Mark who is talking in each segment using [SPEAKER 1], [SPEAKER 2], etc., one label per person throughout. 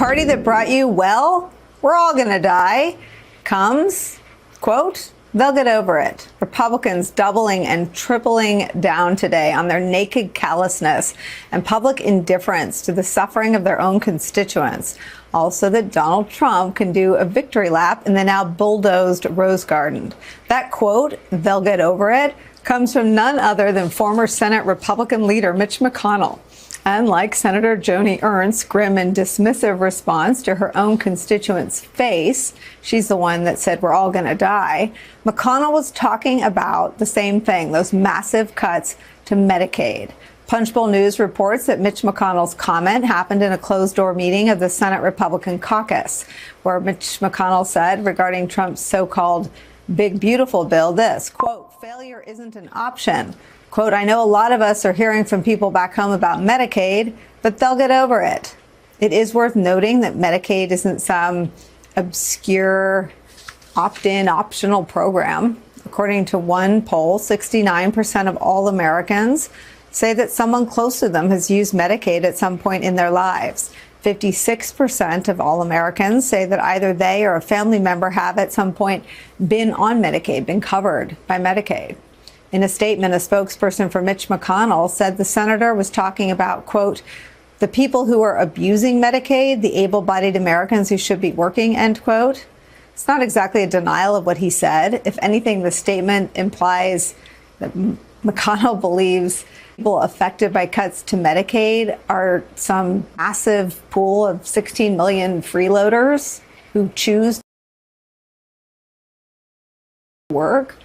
[SPEAKER 1] party that brought you, well, we're all going to die, comes, quote, they'll get over it. Republicans doubling and tripling down today on their naked callousness and public indifference to the suffering of their own constituents. Also that Donald Trump can do a victory lap in the now bulldozed Rose Garden. That quote, they'll get over it, comes from none other than former Senate Republican leader Mitch McConnell. And like Senator Joni Ernst's grim and dismissive response to her own constituent's face, she's the one that said we're all going to die, McConnell was talking about the same thing, those massive cuts to Medicaid. Punchbowl News reports that Mitch McConnell's comment happened in a closed-door meeting of the Senate Republican caucus, where Mitch McConnell said regarding Trump's so-called big beautiful bill this, quote, failure isn't an option. Quote, I know a lot of us are hearing from people back home about Medicaid, but they'll get over it. It is worth noting that Medicaid isn't some obscure opt-in optional program. According to one poll, 69% of all Americans say that someone close to them has used Medicaid at some point in their lives. 56% of all Americans say that either they or a family member have at some point been on Medicaid, been covered by Medicaid. In a statement, a spokesperson for Mitch McConnell said the senator was talking about, quote, the people who are abusing Medicaid, the able-bodied Americans who should be working, end quote. It's not exactly a denial of what he said. If anything, the statement implies that McConnell believes people affected by cuts to Medicaid are some massive pool of 16 million freeloaders who choose to work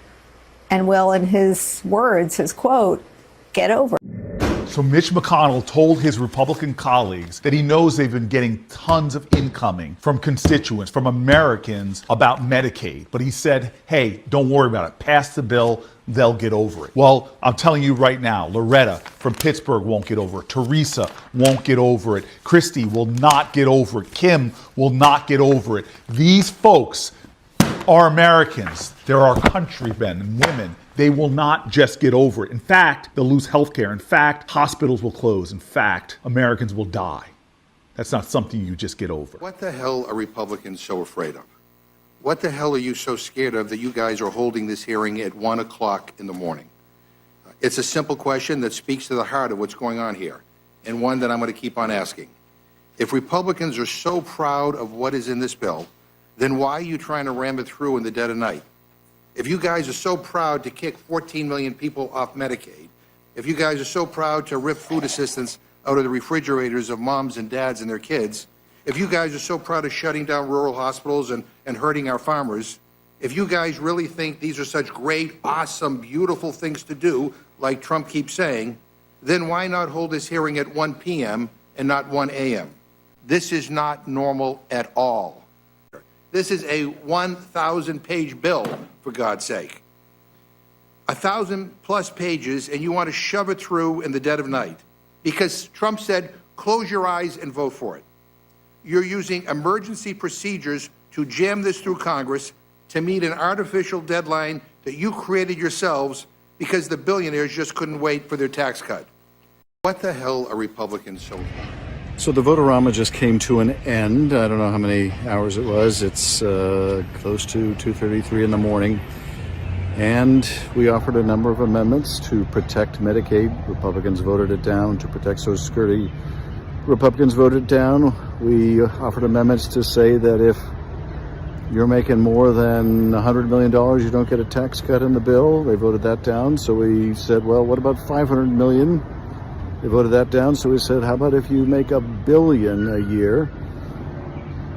[SPEAKER 1] and will, in his words, his quote, get over it.
[SPEAKER 2] So Mitch McConnell told his Republican colleagues that he knows they've been getting tons of incoming from constituents, from Americans about Medicaid. But he said, hey, don't worry about it. Pass the bill. They'll get over it. Well, I'm telling you right now, Loretta from Pittsburgh won't get over it. Teresa won't get over it. Christy will not get over it. Kim will not get over it. These folks are Americans. They're our countrymen and women. They will not just get over it. In fact, they'll lose health care. In fact, hospitals will close. In fact, Americans will die. That's not something you just get over.
[SPEAKER 3] What the hell are Republicans so afraid of? What the hell are you so scared of that you guys are holding this hearing at 1 o'clock in the morning? It's a simple question that speaks to the heart of what's going on here, and one that I'm going to keep on asking. If Republicans are so proud of what is in this bill, then why are you trying to ram it through in the dead of night? If you guys are so proud to kick 14 million people off Medicaid, if you guys are so proud to rip food assistance out of the refrigerators of moms and dads and their kids, if you guys are so proud of shutting down rural hospitals and hurting our farmers, if you guys really think these are such great, awesome, beautiful things to do, like Trump keeps saying, then why not hold this hearing at 1 p.m. and not 1 a.m.? This is not normal at all. This is a 1,000-page bill, for God's sake. 1,000+ pages, and you want to shove it through in the dead of night because Trump said, close your eyes and vote for it. You're using emergency procedures to jam this through Congress to meet an artificial deadline that you created yourselves because the billionaires just couldn't wait for their tax cut. What the hell are Republicans so about?
[SPEAKER 4] So the vote-a-rama just came to an end. I don't know how many hours it was. It's close to 2:33 in the morning. And we offered a number of amendments to protect Medicaid. Republicans voted it down. To protect Social Security, Republicans voted it down. We offered amendments to say that if you're making more than $100 million, you don't get a tax cut in the bill. They voted that down. So we said, well, what about $500 million? They voted that down, so we said, how about if you make $1 billion a year?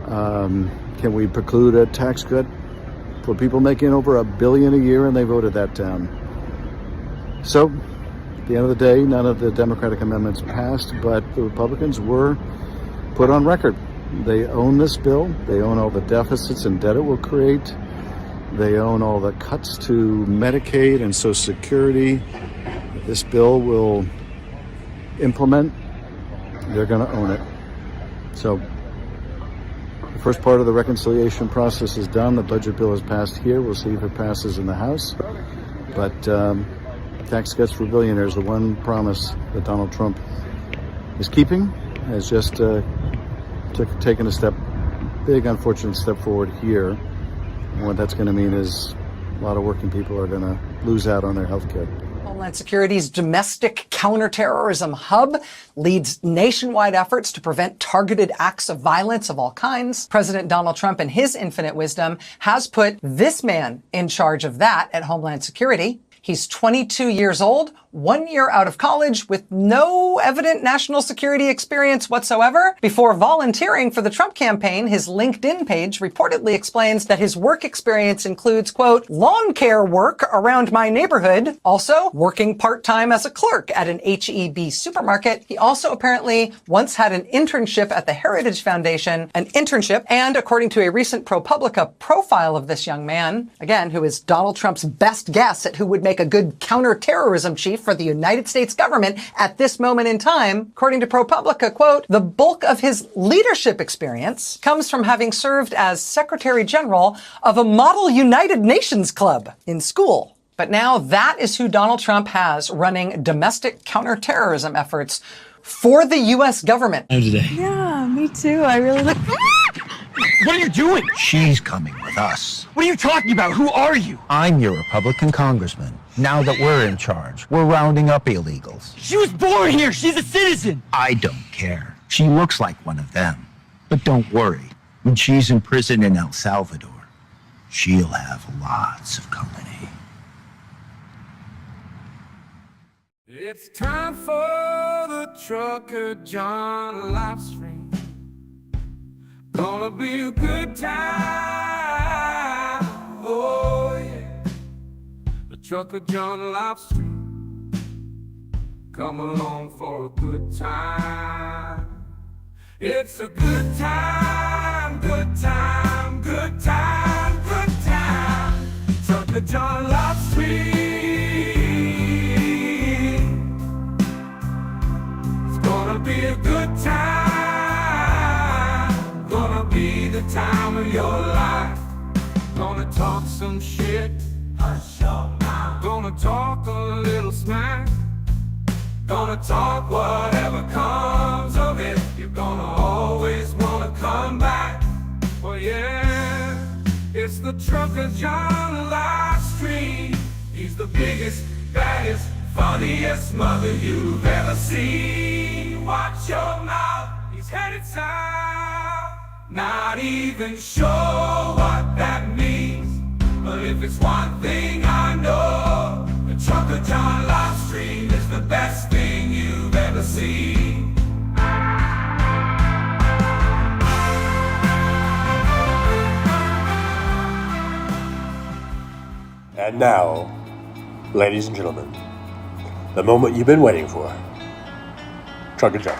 [SPEAKER 4] Can we preclude a tax cut for people making over $1 billion a year? And they voted that down. So, at the end of the day, none of the Democratic amendments passed, but the Republicans were put on record. They own this bill. They own all the deficits and debt it will create. They own all the cuts to Medicaid and Social Security. This bill will implement. They're going to own it. So the first part of the reconciliation process is done. The budget bill is passed here. We'll see if it passes in the House. But tax cuts for billionaires, the one promise that Donald Trump is keeping, has just taken a big unfortunate step forward here. And what that's going to mean is a lot of working people are going to lose out on their health care.
[SPEAKER 5] Homeland Security's domestic counterterrorism hub leads nationwide efforts to prevent targeted acts of violence of all kinds. President Donald Trump, in his infinite wisdom, has put this man in charge of that at Homeland Security. He's 22 years old, 1 year out of college, with no evident national security experience whatsoever. Before volunteering for the Trump campaign, his LinkedIn page reportedly explains that his work experience includes, quote, lawn care work around my neighborhood, also working part-time as a clerk at an H-E-B supermarket. He also apparently once had an internship at the Heritage Foundation, and according to a recent ProPublica profile of this young man, again, who is Donald Trump's best guess at who would make a good counterterrorism chief for the United States government at this moment in time, according to ProPublica, quote, the bulk of his leadership experience comes from having served as Secretary General of a model United Nations club in school. But now that is who Donald Trump has running domestic counterterrorism efforts for the U.S. government.
[SPEAKER 6] Yeah, me too. I really look.
[SPEAKER 7] What are you doing?
[SPEAKER 8] She's coming with us.
[SPEAKER 7] What are you talking about? Who are you?
[SPEAKER 8] I'm your Republican congressman. Now that we're in charge, we're rounding up illegals.
[SPEAKER 7] She was born here. She's a citizen.
[SPEAKER 8] I don't care. She looks like one of them. But don't worry. When she's in prison in El Salvador, she'll have lots of company.
[SPEAKER 9] It's time for the Trucker John Livestream. Gonna be a good time. Oh yeah. The Trucker John Livestream. Come along for a good time. It's a good time, good time, good time, good time. Trucker John Livestream. It's gonna be a good time. Gonna be the time of your life. Gonna talk some shit. Hush your mouth. Gonna talk a little smack. Gonna talk whatever comes of it. You're gonna always wanna come back. Oh yeah, it's the Trucker John Livestream. He's the biggest, baddest, funniest mother you've ever seen. Watch your mouth, he's headed south. Not even sure what that means, but if it's one thing I know, the Trucker John Livestream is the best thing you've ever seen.
[SPEAKER 10] And now, ladies and gentlemen, the moment you've been waiting for. Trucker John.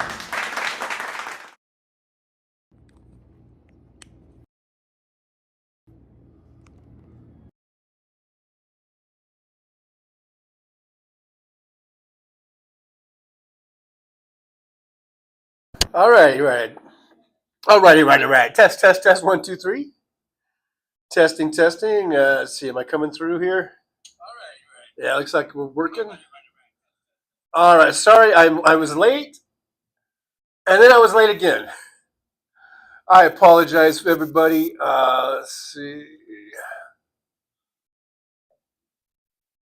[SPEAKER 10] All right. Test, 1, 2, 3. Testing. Let's see, am I coming through here? All right. Yeah, looks like we're working. All right, sorry, I was late, and then I was late again. I apologize for everybody. Let's see.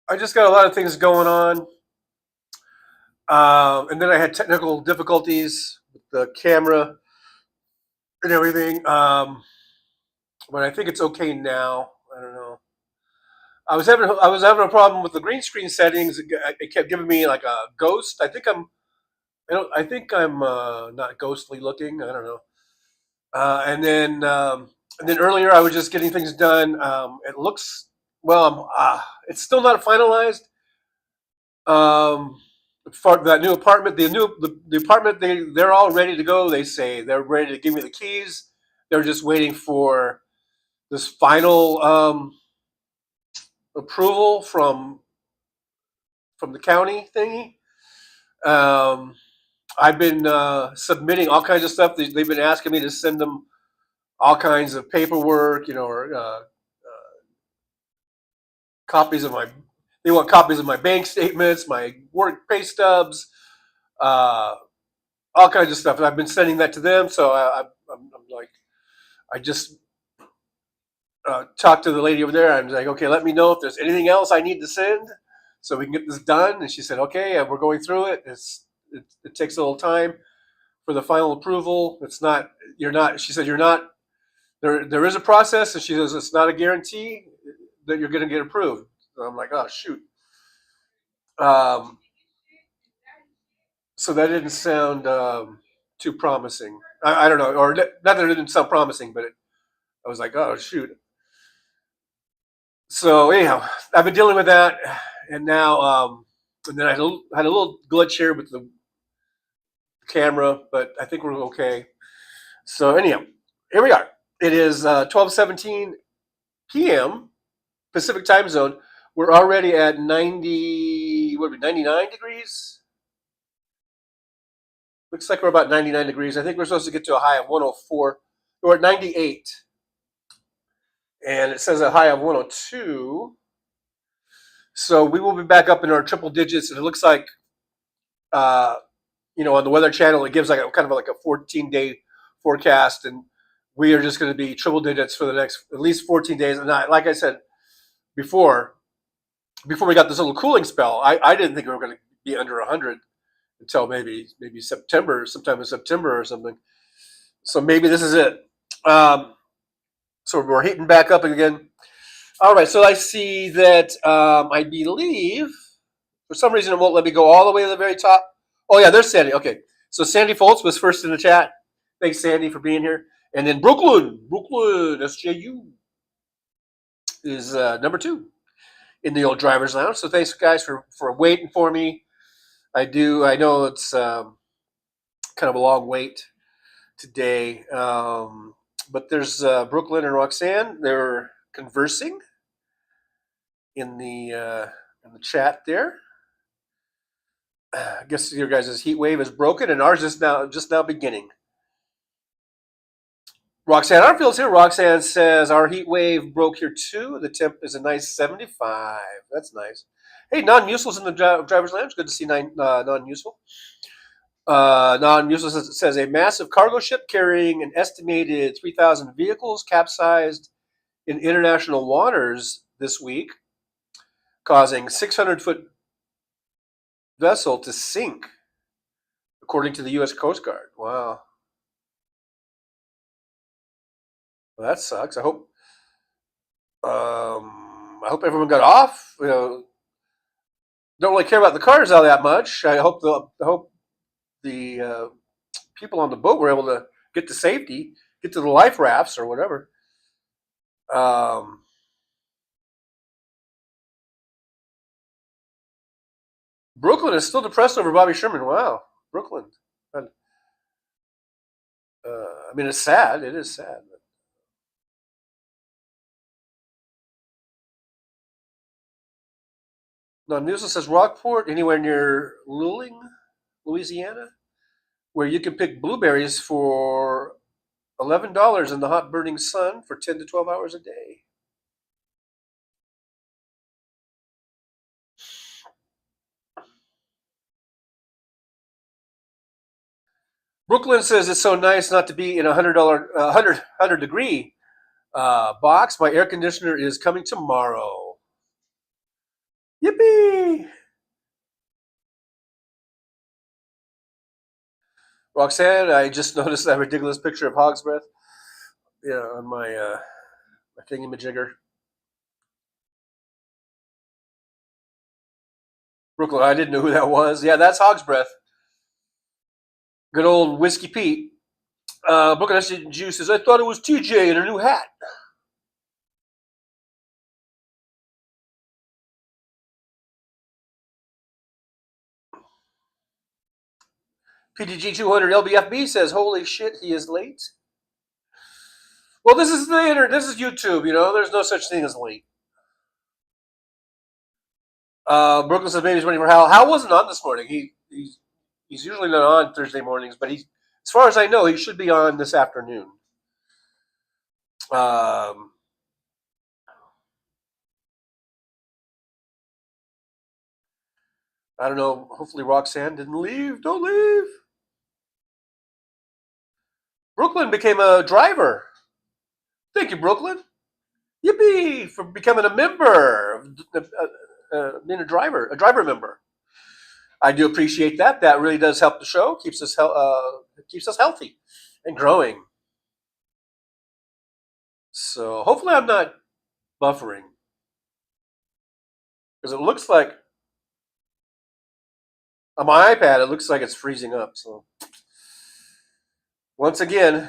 [SPEAKER 10] I just got a lot of things going on. And then I had technical difficulties with the camera and everything. But I think it's okay now. I don't know. I was having a problem with the green screen settings. It kept giving me like a ghost. I think I'm not ghostly looking. I don't know. And then earlier I was just getting things done. It looks well. It's still not finalized. For that new apartment, the apartment, they're all ready to go. They say they're ready to give me the keys. They're just waiting for this final approval from the county thingy. I've been submitting all kinds of stuff. They've been asking me to send them all kinds of paperwork, or copies of my. They want copies of my bank statements, my work pay stubs, all kinds of stuff. And I've been sending that to them. So I'm I just talked to the lady over there. I was like, okay, let me know if there's anything else I need to send so we can get this done. And she said, okay, we're going through it. It takes a little time for the final approval. She said, you're not, there is a process. And she says, it's not a guarantee that you're going to get approved. So I'm like, oh, shoot. So that didn't sound too promising. I don't know, or not that it didn't sound promising, but I was like, oh, shoot. So anyhow, I've been dealing with that, and now, and then I had a little glitch here with the camera, but I think we're okay. So anyhow, here we are. It is 12:17 p.m. Pacific time zone. We're already at 99 degrees. Looks like we're about 99 degrees. I think we're supposed to get to a high of 104. We're at 98. And it says a high of 102. So we will be back up in our triple digits. And it looks like, on the Weather Channel, it gives like a 14-day forecast. And we are just going to be triple digits for the next at least 14 days. And like I said before we got this little cooling spell, I didn't think we were going to be under 100 until maybe September, sometime in September or something. So maybe this is it. So we're heating back up again. All right, so I see that I believe, for some reason, it won't let me go all the way to the very top. Oh, yeah, there's Sandy. Okay, so Sandy Foltz was first in the chat. Thanks, Sandy, for being here. And then Brooklyn, SJU, is number 2 in the old driver's lounge. So thanks, guys, for waiting for me. I know it's kind of a long wait today. But there's Brooklyn and Roxanne. They're conversing in the chat there. I guess your guys' heat wave is broken, and ours is just now beginning. Roxanne Arfield's here. Roxanne says our heat wave broke here too. The temp is a nice 75. That's nice. Hey, Non-Musel's in the driver's lounge. Good to see Non-Musel. Non-Musel says a massive cargo ship carrying an estimated 3,000 vehicles capsized in international waters this week, causing 600-foot vessel to sink, according to the U.S. Coast Guard. Wow. Well, that sucks. I hope everyone got off. Don't really care about the cars all that much. I hope the people on the boat were able to get to safety, get to the life rafts or whatever. Brooklyn is still depressed over Bobby Sherman. Wow, Brooklyn. I mean, it's sad. It is sad. No, News says Rockport, anywhere near Luling, Louisiana, where you can pick blueberries for $11 in the hot burning sun for 10 to 12 hours a day. Brooklyn says it's so nice not to be in a $100 degree box. My air conditioner is coming tomorrow. Yippee! Roxanne, I just noticed that ridiculous picture of Hog's Breath. Yeah, on my thingamajigger. Brooklyn, I didn't know who that was. Yeah, that's Hog's Breath. Good old Whiskey Pete. Brooklyn Juice says, I thought it was TJ in a new hat. PTG 200 LBFB says, holy shit, he is late. Well, this is the internet. This is YouTube. There's no such thing as late. Brooklyn says maybe he's waiting for Hal. Hal wasn't on this morning. He's usually not on Thursday mornings, but as far as I know, he should be on this afternoon. I don't know. Hopefully Roxanne didn't leave. Don't leave. Brooklyn became a driver. Thank you, Brooklyn. Yippee for becoming a member, being a driver member. I do appreciate that. That really does help the show. Keeps us healthy and growing. So hopefully I'm not buffering, because it looks like on my iPad it looks like it's freezing up. So once again,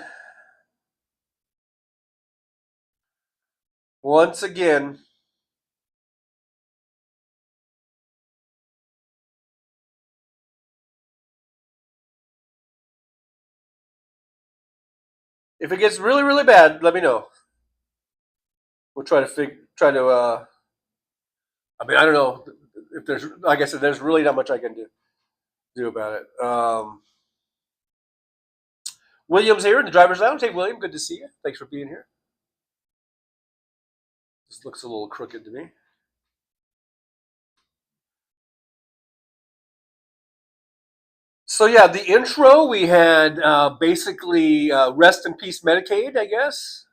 [SPEAKER 10] if it gets really, really bad, let me know. We'll try to. I mean, I don't know if there's. Like I said, there's really not much I can do about it. William's here in the driver's lounge. Hey, William, good to see you. Thanks for being here. This looks a little crooked to me. So yeah, the intro we had basically rest in peace Medicaid, I guess.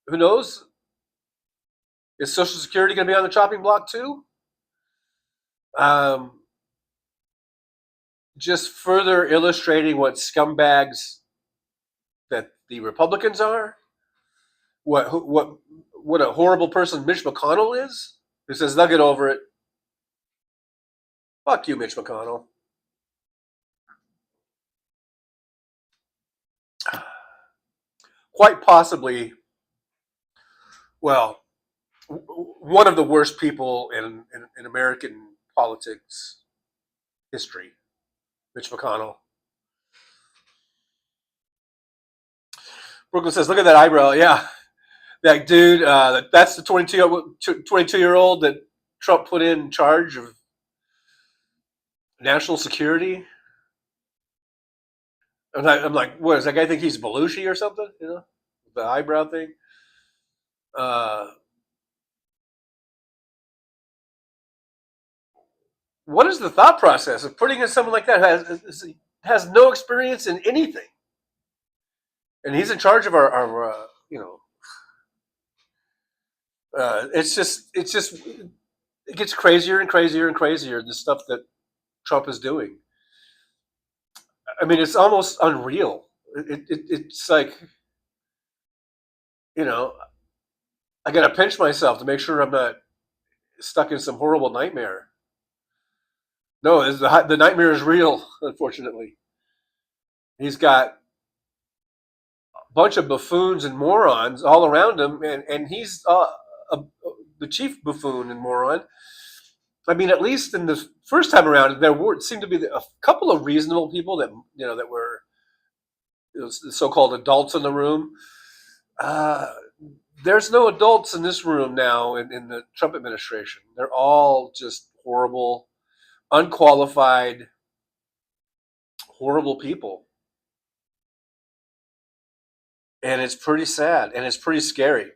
[SPEAKER 10] Who knows? Is Social Security going to be on the chopping block too? Just further illustrating what scumbags that the Republicans are. What a horrible person Mitch McConnell is, who says they'll get over it. Fuck you, Mitch McConnell. Quite possibly, well, one of the worst people in American politics history, Mitch McConnell. Brooklyn says, look at that eyebrow. Yeah, that dude, that's the 22-year-old that Trump put in charge of national security. I'm like, what, does that guy think he's Belushi or something? You know, the eyebrow thing. What is the thought process of putting in someone like that who has no experience in anything, and he's in charge of our you know? It's just it gets crazier and crazier and crazier. The stuff that Trump is doing. I mean, it's almost unreal. It's like, you know, I got to pinch myself to make sure I'm not stuck in some horrible nightmare. No, the nightmare is real, unfortunately. He's got a bunch of buffoons and morons all around him, and he's the chief buffoon and moron. I mean, at least in the first time around, there seemed to be a couple of reasonable people that were the so-called adults in the room. There's no adults in this room now in the Trump administration. They're all just horrible, unqualified, horrible people. And it's pretty sad, and it's pretty scary.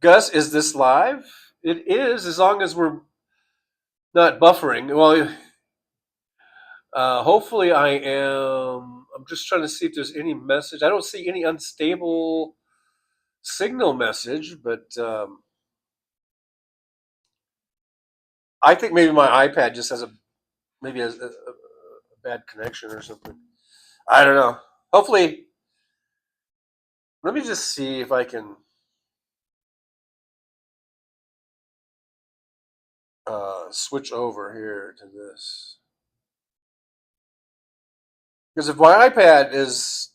[SPEAKER 10] Gus, is this live? It is, as long as we're not buffering. Well, hopefully I am. I'm just trying to see if there's any message. I don't see any unstable signal message, but I think maybe my iPad just has a bad connection or something. I don't know. Hopefully, let me just see if I can switch over here to this. Because if my iPad is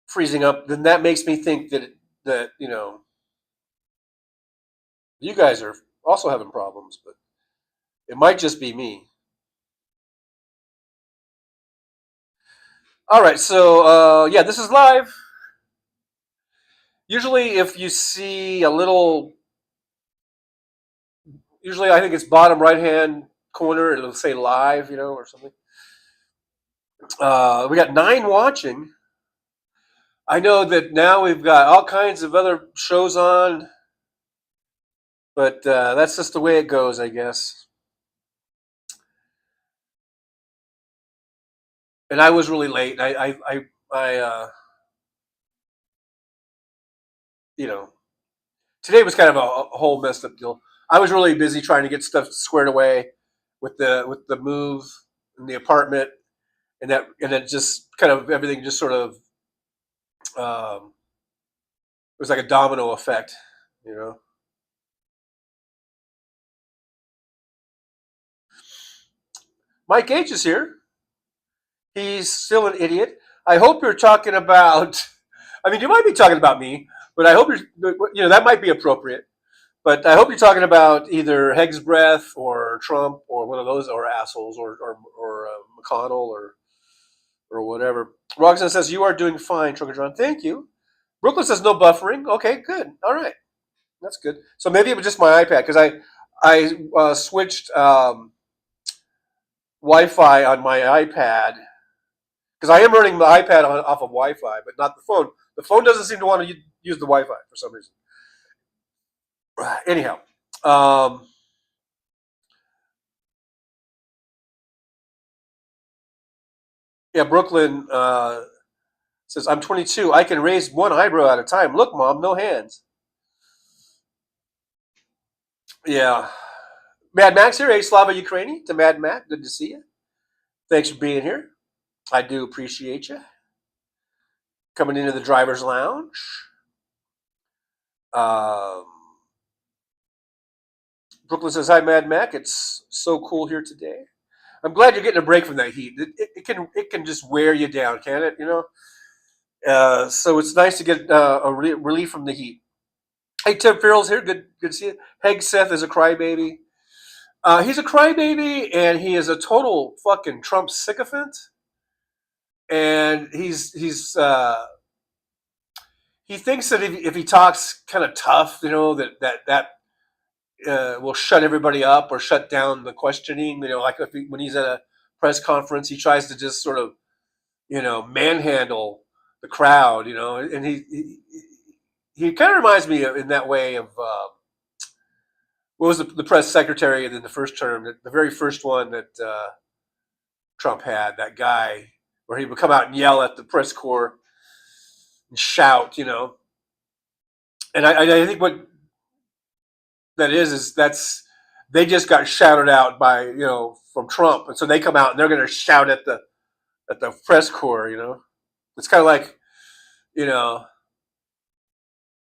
[SPEAKER 10] freezing up, then that makes me think that you know, you guys are also having problems, but it might just be me. All right, so yeah, this is live. Usually, if you see a little, usually I think it's bottom right-hand corner, it'll say live, you know, or something. We got 9 watching. I know that now we've got all kinds of other shows on, but that's just the way it goes, I guess. And I was really late. I you know, today was kind of a whole messed up deal. I was really busy trying to get stuff squared away with the move in the apartment, and it just kind of everything just sort of it was like a domino effect, you know. Mike H is here. He's still an idiot. I hope you're talking about. I mean, you might be talking about me, but I hope that might be appropriate. But I hope you're talking about either Heg's Breath or Trump or one of those or assholes or McConnell or whatever. Roxanne says you are doing fine, Trucker John. Thank you. Brooklyn says no buffering. Okay, good. All right, that's good. So maybe it was just my iPad because I switched Wi-Fi on my iPad because I am running the iPad off of Wi-Fi, but not the phone. The phone doesn't seem to want to use the Wi-Fi for some reason. Anyhow, yeah, Brooklyn says, I'm 22. I can raise one eyebrow at a time. Look, Mom, no hands. Yeah. Mad Max here. Hey, Slava Ukraini to Mad Mac. Good to see you. Thanks for being here. I do appreciate you. Coming into the driver's lounge. Brooklyn says, hi, Mad Mac. It's so cool here today. I'm glad you're getting a break from that heat. It can just wear you down, can it? You know? So it's nice to get a relief from the heat. Hey, Tim Farrell's here. Good to see you. Heg Seth is a crybaby. He's a crybaby, and he is a total fucking Trump sycophant. And he thinks that if he talks kind of tough, you know, that will shut everybody up or shut down the questioning. You know, like when he's at a press conference, he tries to just sort of, you know, manhandle the crowd. You know, and he kind of reminds me in that way of. What was the press secretary in the first term? The very first one that Trump had, that guy, where he would come out and yell at the press corps and shout, you know. And I think what that is they just got shouted out by, you know, from Trump, and so they come out and they're going to shout at the press corps, you know. It's kind of like, you know,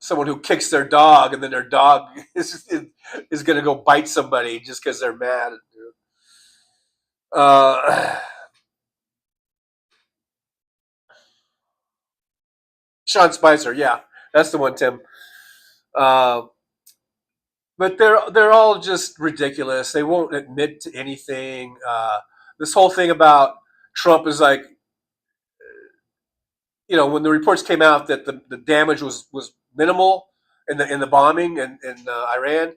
[SPEAKER 10] someone who kicks their dog and then their dog is going to go bite somebody just because they're mad. Sean Spicer, yeah, that's the one, Tim. But they're all just ridiculous. They won't admit to anything. This whole thing about Trump is like, you know, when the reports came out that the damage was minimal in the bombing in Iran,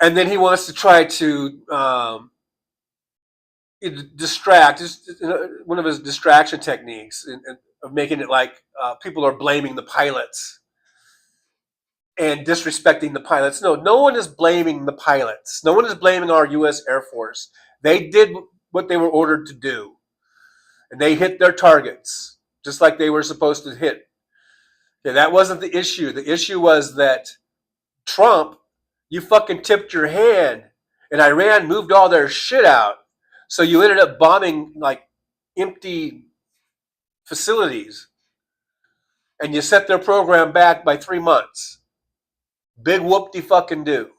[SPEAKER 10] and then he wants to try to distract. One of his distraction techniques of making it like people are blaming the pilots and disrespecting the pilots. No one is blaming the pilots. No one is blaming our U.S. Air Force. They did what they were ordered to do, and they hit their targets just like they were supposed to hit. Okay, that wasn't the issue. The issue was that Trump, you fucking tipped your hand, and Iran moved all their shit out. So you ended up bombing like empty facilities, and you set their program back by 3 months. Big whoop-de-fucking-do.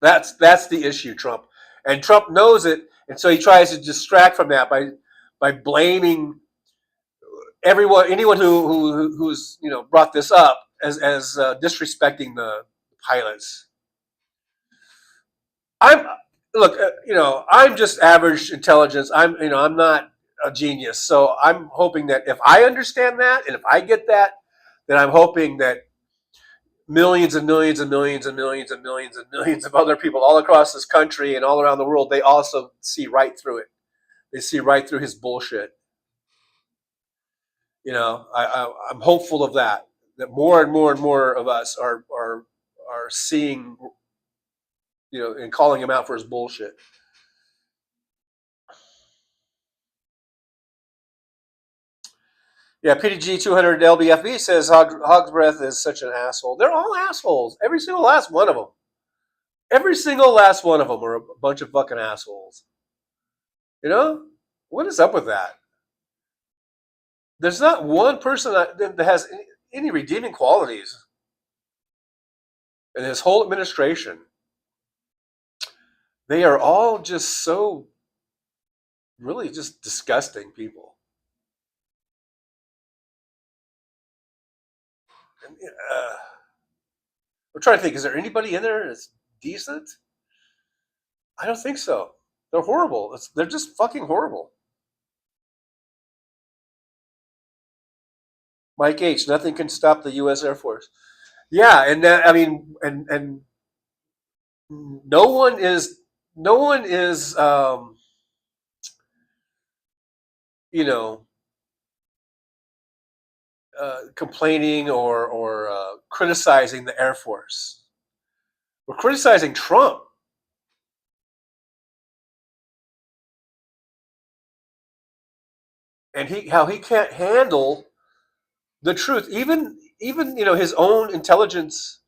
[SPEAKER 10] That's the issue, Trump. And Trump knows it, and so he tries to distract from that by blaming anyone who's, you know, brought this up as disrespecting the pilots. I'm just average intelligence. I'm not a genius, so I'm hoping that if I understand that and if I get that, then I'm hoping that millions and millions and millions and millions and millions and millions of other people all across this country and all around the world, they also see right through it. They see right through his bullshit. You know, I'm hopeful of that. That more and more and more of us are seeing, you know, and calling him out for his bullshit. Yeah, PDG 200 LBFB says Hog's Breath is such an asshole. They're all assholes. Every single last one of them. Every single last one of them are a bunch of fucking assholes. You know? What is up with that? There's not one person that has any redeeming qualities in his whole administration. They are all just so really just disgusting people. And, I'm trying to think, is there anybody in there that's decent? I don't think so. They're horrible. They're just fucking horrible. Mike H. Nothing can stop the U.S. Air Force. Yeah, and I mean, and no one is, you know, complaining or criticizing the Air Force. We're criticizing Trump. And how he can't handle the truth. Even his own intelligence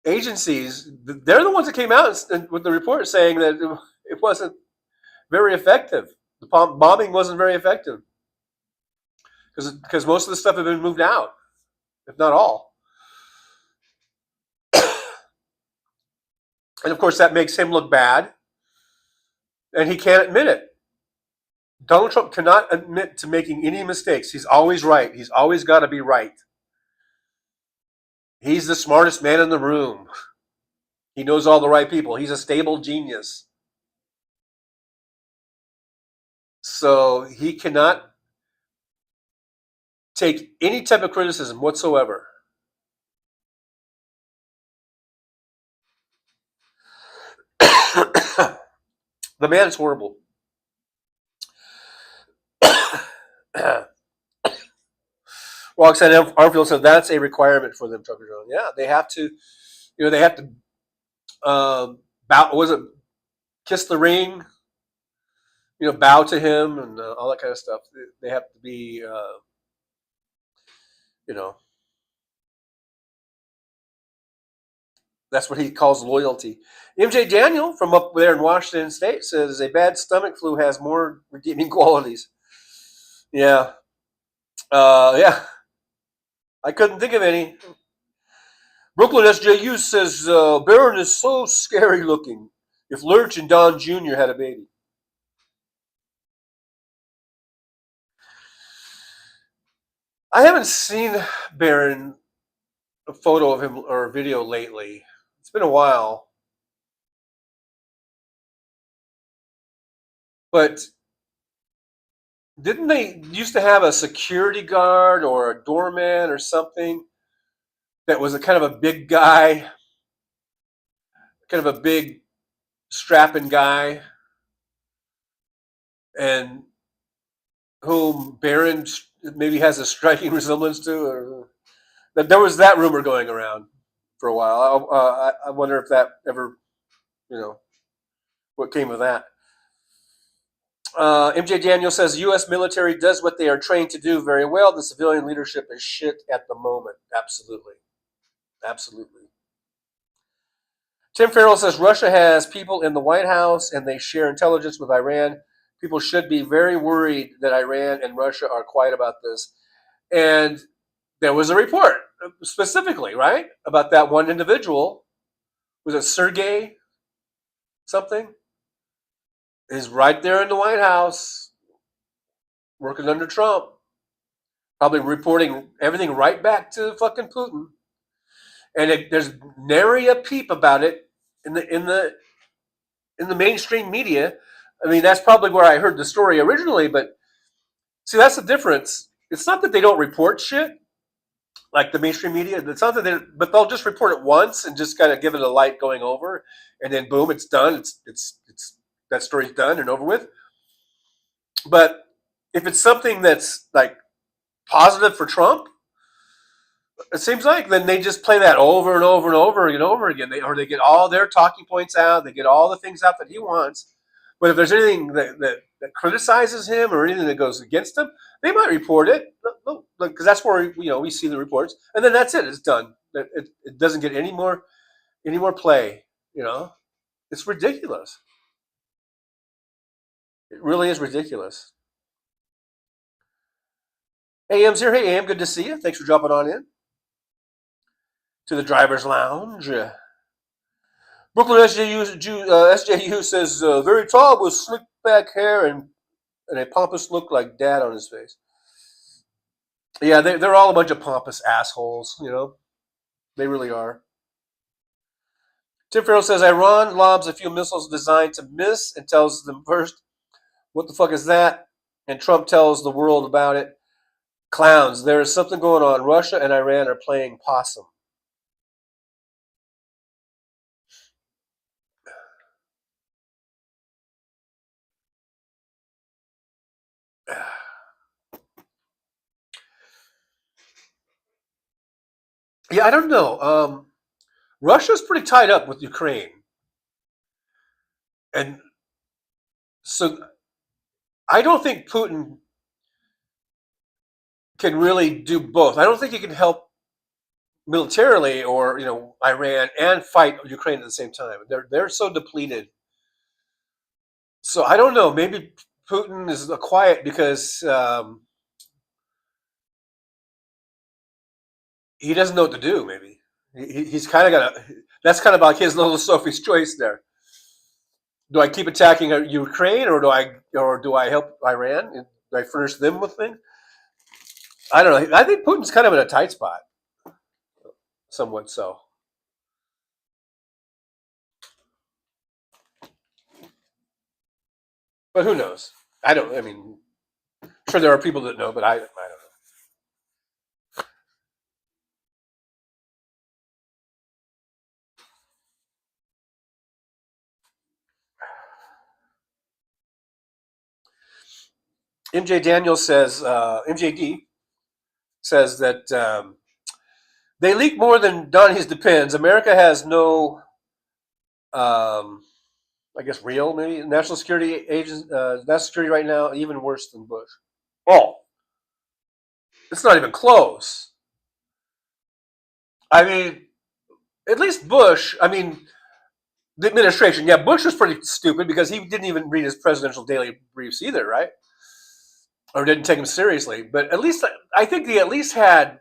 [SPEAKER 10] agencies, they're the ones that came out with the report saying that it wasn't very effective. The bombing wasn't very effective because most of the stuff had been moved out, if not all. And of course, that makes him look bad, and he can't admit it. Donald Trump cannot admit to making any mistakes. He's always right. He's always got to be right. He's the smartest man in the room. He knows all the right people. He's a stable genius. So he cannot take any type of criticism whatsoever. The man is horrible. Roxanne Armfield said that's a requirement for them, Trucker John. Yeah, they have to. They have to bow. Was it kiss the ring? Bow to him and all that kind of stuff. They have to be. That's what he calls loyalty. MJ Daniel from up there in Washington State says a bad stomach flu has more redeeming qualities. Yeah. Yeah. I couldn't think of any. Brooklyn SJU says Barron is so scary looking. If Lurch and Don Jr. had a baby. I haven't seen Barron a photo of him or a video lately. It's been a while. But didn't they used to have a security guard or a doorman or something that was a kind of a big guy, kind of a big strapping guy, and whom Barron maybe has a striking resemblance to? Or there was that rumor going around for a while. I wonder if that ever, what came of that. MJ Daniel says U.S. military does what they are trained to do very well. The civilian leadership is shit at the moment. Absolutely. Absolutely. Tim Farrell says Russia has people in the White House and they share intelligence with Iran. People should be very worried that Iran and Russia are quiet about this. And there was a report specifically, right, about that one individual. Was it Sergei something? Is right there in the White House, working under Trump, probably reporting everything right back to fucking Putin. And there's nary a peep about it in the mainstream media. I mean, that's probably where I heard the story originally. But see, that's the difference. It's not that they don't report shit like the mainstream media. It's not that but they'll just report it once and just kind of give it a light going over, and then boom, it's done. It's that story's done and over with. But if it's something that's like positive for Trump, it seems like then they just play that over and over and over and over again. They get all their talking points out. They get all the things out that he wants. But if there's anything that that criticizes him or anything that goes against him, they might report it, because that's where we see the reports, and then that's it. It's done. It doesn't get any more play. It's ridiculous. It really is ridiculous. AM's here. Hey, AM, good to see you. Thanks for dropping on in to the driver's lounge. Brooklyn SJU says, very tall with slick back hair and a pompous look like dad on his face. Yeah, they're all a bunch of pompous assholes, They really are. Tim Farrell says, Iran lobs a few missiles designed to miss and tells them first, what the fuck is that? And Trump tells the world about it. Clowns, there is something going on. Russia and Iran are playing possum. Yeah, I don't know. Russia's pretty tied up with Ukraine. And so I don't think Putin can really do both. I don't think he can help militarily or, Iran and fight Ukraine at the same time. They're so depleted. So I don't know. Maybe Putin is quiet because he doesn't know what to do. Maybe he's kind of got a. That's kind of like his little Sophie's choice there. Do I keep attacking Ukraine, or do I help Iran? Do I furnish them with things? I don't know. I think Putin's kind of in a tight spot, somewhat so. But who knows? I mean, sure there are people that know, but I don't know. MJD says that they leak more than Donnie's depends. America has no, I guess, real maybe national security agents, national security right now, even worse than Bush. Oh, it's not even close. I mean, at least Bush. I mean, the administration. Yeah, Bush was pretty stupid because he didn't even read his presidential daily briefs either, right? Or didn't take him seriously. But at least I think he at least had,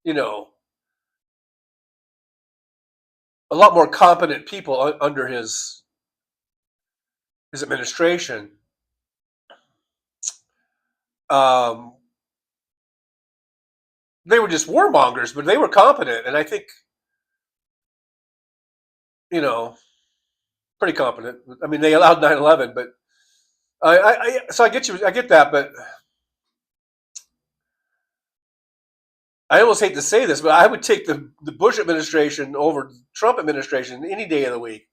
[SPEAKER 10] a lot more competent people under his administration. They were just warmongers, but they were competent, and I think, pretty competent. I mean, they allowed 9/11, but so I get that, but I almost hate to say this, but I would take the Bush administration over the Trump administration any day of the week.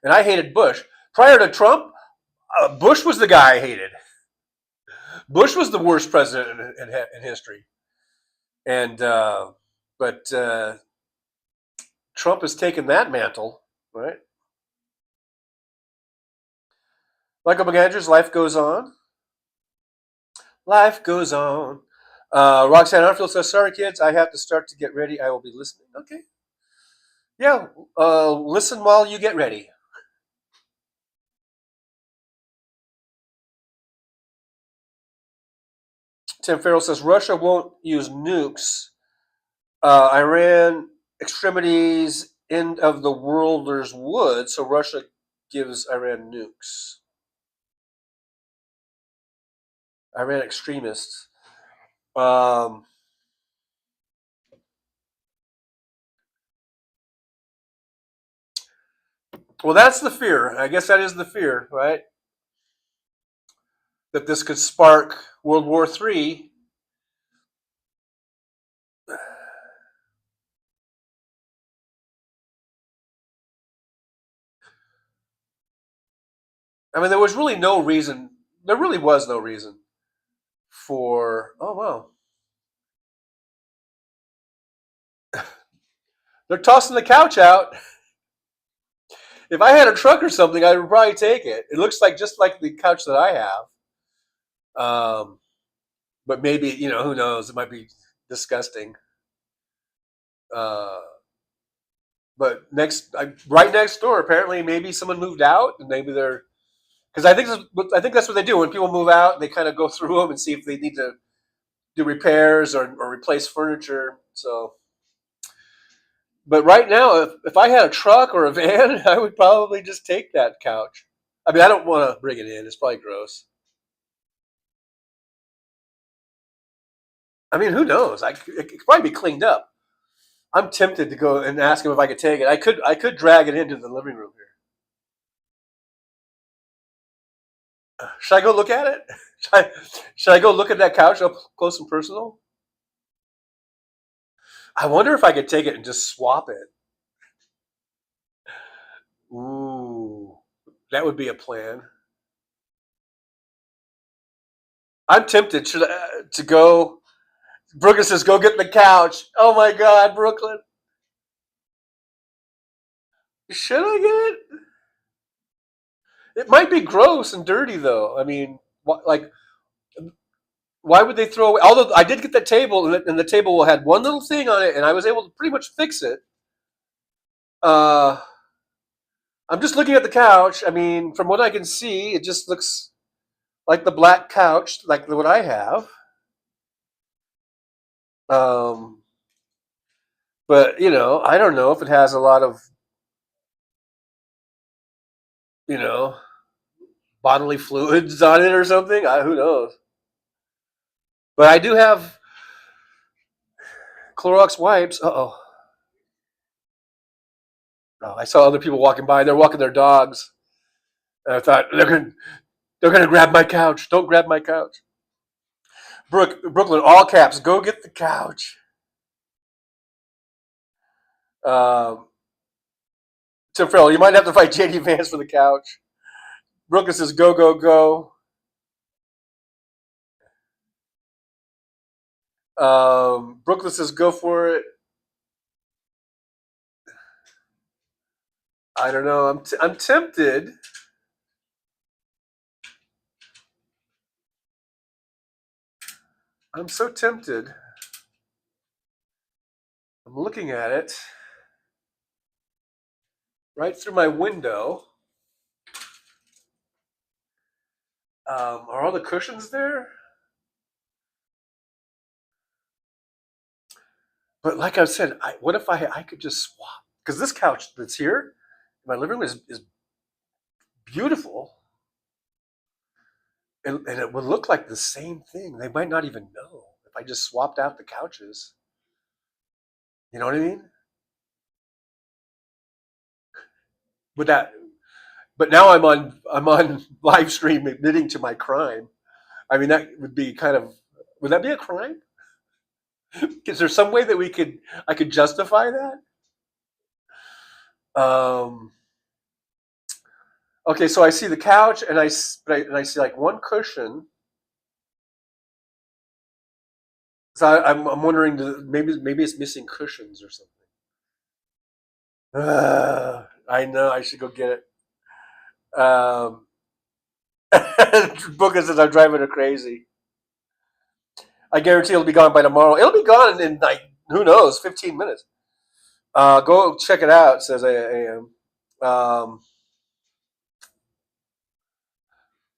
[SPEAKER 10] And I hated Bush. Prior to Trump, Bush was the guy I hated. Bush was the worst president in history. And but Trump has taken that mantle, right? Michael McAndrews, life goes on. Life goes on. Roxanne Arfield says, sorry, kids, I have to start to get ready. I will be listening. Okay. Yeah, listen while you get ready. Tim Farrell says, Russia won't use nukes. Iran extremities, end of the worlders would, so Russia gives Iran nukes. Iran extremists. Well, that's the fear. I guess that is the fear, right? That this could spark World War III. I mean, there was really no reason. There really was no reason for. Oh, wow. They're tossing the couch out. If I had a truck or something, I would probably take it. It looks like just like the couch that I have. But maybe, who knows? It might be disgusting. But right next door, apparently, maybe someone moved out, and maybe they're because I think that's what they do when people move out. They kind of go through them and see if they need to do repairs or replace furniture. So, but right now, if I had a truck or a van, I would probably just take that couch. I mean, I don't want to bring it in. It's probably gross. I mean, who knows? It could probably be cleaned up. I'm tempted to go and ask him if I could take it. I could drag it into the living room here. Should I go look at it? Should I go look at that couch up close and personal? I wonder if I could take it and just swap it. Ooh, that would be a plan. I'm tempted to go. Brooklyn says, "Go get the couch." Oh my God, Brooklyn! Should I get it? It might be gross and dirty, though. I mean, like, why would they throw away? Although I did get that table, and the table had one little thing on it, and I was able to pretty much fix it. I'm just looking at the couch. I mean, from what I can see, it just looks like the black couch, like what I have. But I don't know if it has a lot of bodily fluids on it or something. Who knows? But I do have Clorox wipes. Oh, I saw other people walking by. They're walking their dogs. And I thought they're gonna grab my couch. Don't grab my couch. Brooklyn, all caps. Go get the couch. Tim Farrell, you might have to fight JD Vance for the couch. Brooklyn says, "Go, go, go." Brooklyn says, "Go for it." I don't know. I'm tempted. I'm so tempted. I'm looking at it right through my window. Are all the cushions there? But like I said, what if I could just swap? Because this couch that's here in my living room is beautiful. And it would look like the same thing. They might not even know if I just swapped out the couches. You know what I mean? But now I'm on Livestream admitting to my crime. I mean, that would be would that be a crime? Is there some way that I could justify that? Okay, so I see the couch, and I see like one cushion. So I'm wondering, maybe it's missing cushions or something. I know I should go get it. Booker says I'm driving her crazy. I guarantee it'll be gone by tomorrow. It'll be gone in like, who knows, 15 minutes. Go check it out, says AM.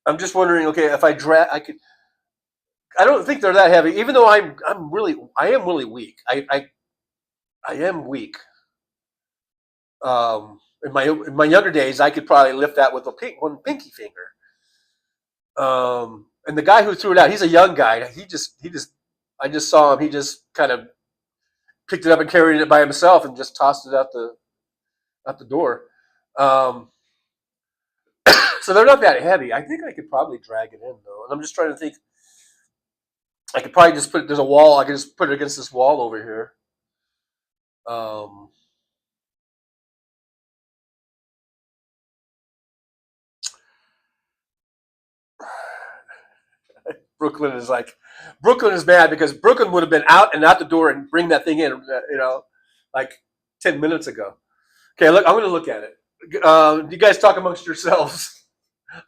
[SPEAKER 10] I'm just wondering, okay, if I don't think they're that heavy, even though I am really weak. I am weak. In my younger days, I could probably lift that with one pinky finger. And the guy who threw it out, he's a young guy. I just saw him. He just kind of picked it up and carried it by himself and just tossed it out the door. So they're not that heavy. I think I could probably drag it in though. And I'm just trying to think. I could probably just there's a wall. I could just put it against this wall over here. Brooklyn is mad because Brooklyn would have been out the door and bring that thing in, like 10 minutes ago. Okay, look, I'm going to look at it. You guys talk amongst yourselves.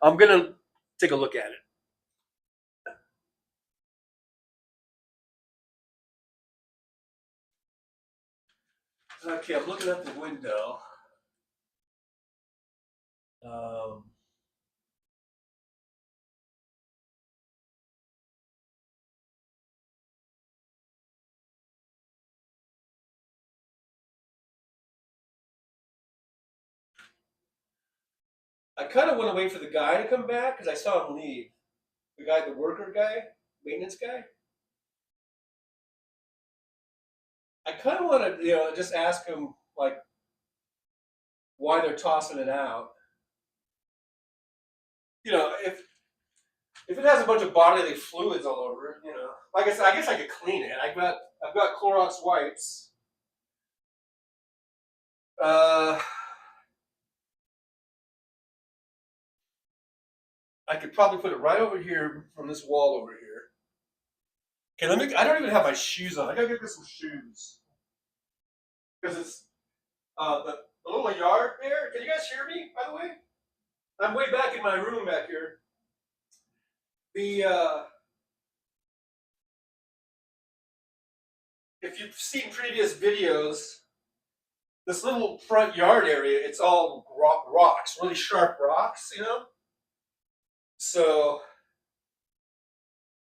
[SPEAKER 10] I'm going to take a look at it. Okay, I'm looking out the window. I kind of want to wait for the guy to come back because I saw him leave. The guy, the worker guy, maintenance guy. I kind of want to, just ask him like why they're tossing it out. If it has a bunch of bodily fluids all over it, I guess I could clean it. I've got Clorox wipes. I could probably put it right over here from this wall over here. Okay, I don't even have my shoes on. I gotta get some shoes because it's the little yard there. Can you guys hear me? By the way, I'm way back in my room back here. If you've seen previous videos, this little front yard area, it's all rocks, really sharp rocks, So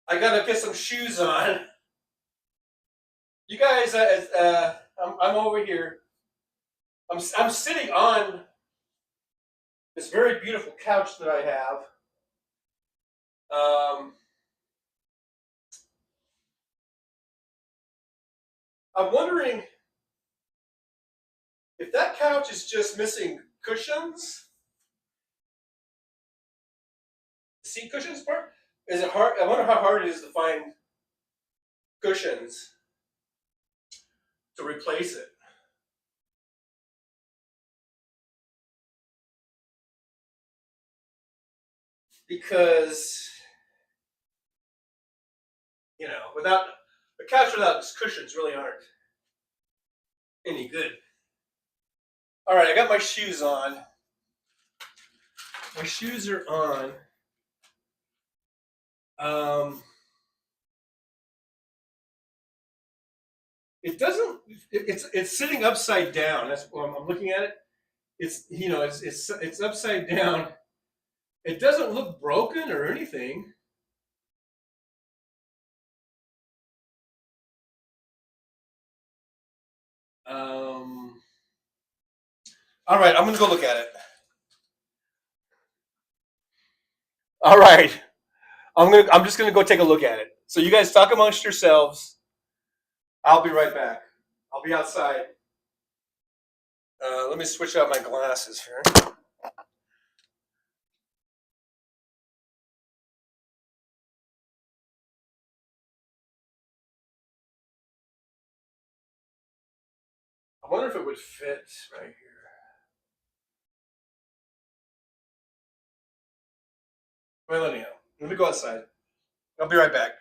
[SPEAKER 10] I gotta get some shoes on. You guys, I'm over here. I'm sitting on this very beautiful couch that I have. I'm wondering if that couch is just missing cushions. The seat cushions part? Is it hard? I wonder how hard it is to find cushions to replace it. Because, without the couch without its cushions really aren't any good. All right, I got my shoes on. My shoes are on. It doesn't. It's sitting upside down. That's what I'm looking at it. It's upside down. It doesn't look broken or anything. All right, I'm gonna go look at it. All right, I'm just gonna go take a look at it. So you guys talk amongst yourselves. I'll be right back. I'll be outside. Let me switch out my glasses here. I wonder if it would fit right here. Well, anyhow, let me go outside. I'll be right back.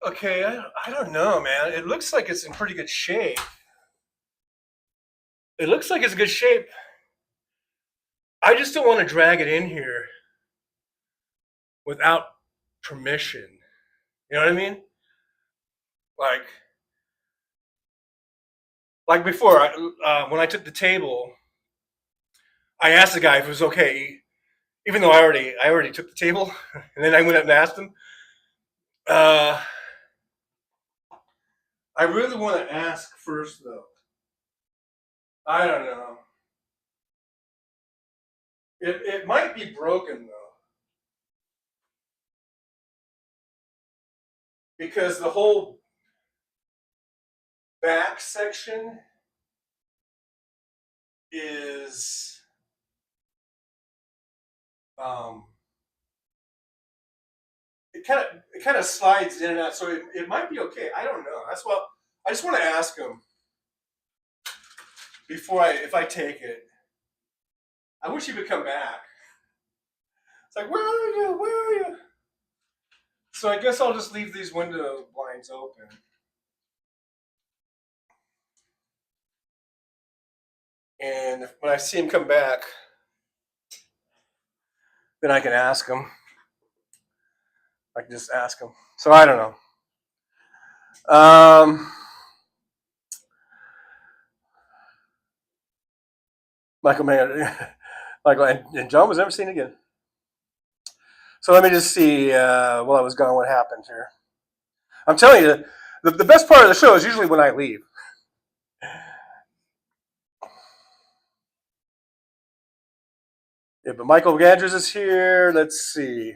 [SPEAKER 10] Okay, I don't know, man. It looks like it's in pretty good shape. It looks like it's in good shape. I just don't want to drag it in here without permission. You know what I mean? Like, like before, when I took the table, I asked the guy if it was okay, even though I already took the table, and then I went up and asked him. I really want to ask first, though. I don't know. It might be broken though, because the whole back section is it kind of slides in and out, so it might be okay. I don't know. That's what I just want to ask him before if I take it. I wish he would come back. It's like, where are you? Where are you? So I guess I'll just leave these window blinds open. And when I see him come back, then I can ask him. I can just ask him. So I don't know. Michael and John was never seen again. So let me just see while I was gone what happened here. I'm telling you, the best part of the show is usually when I leave. Yeah, but Michael Andrews is here. Let's see.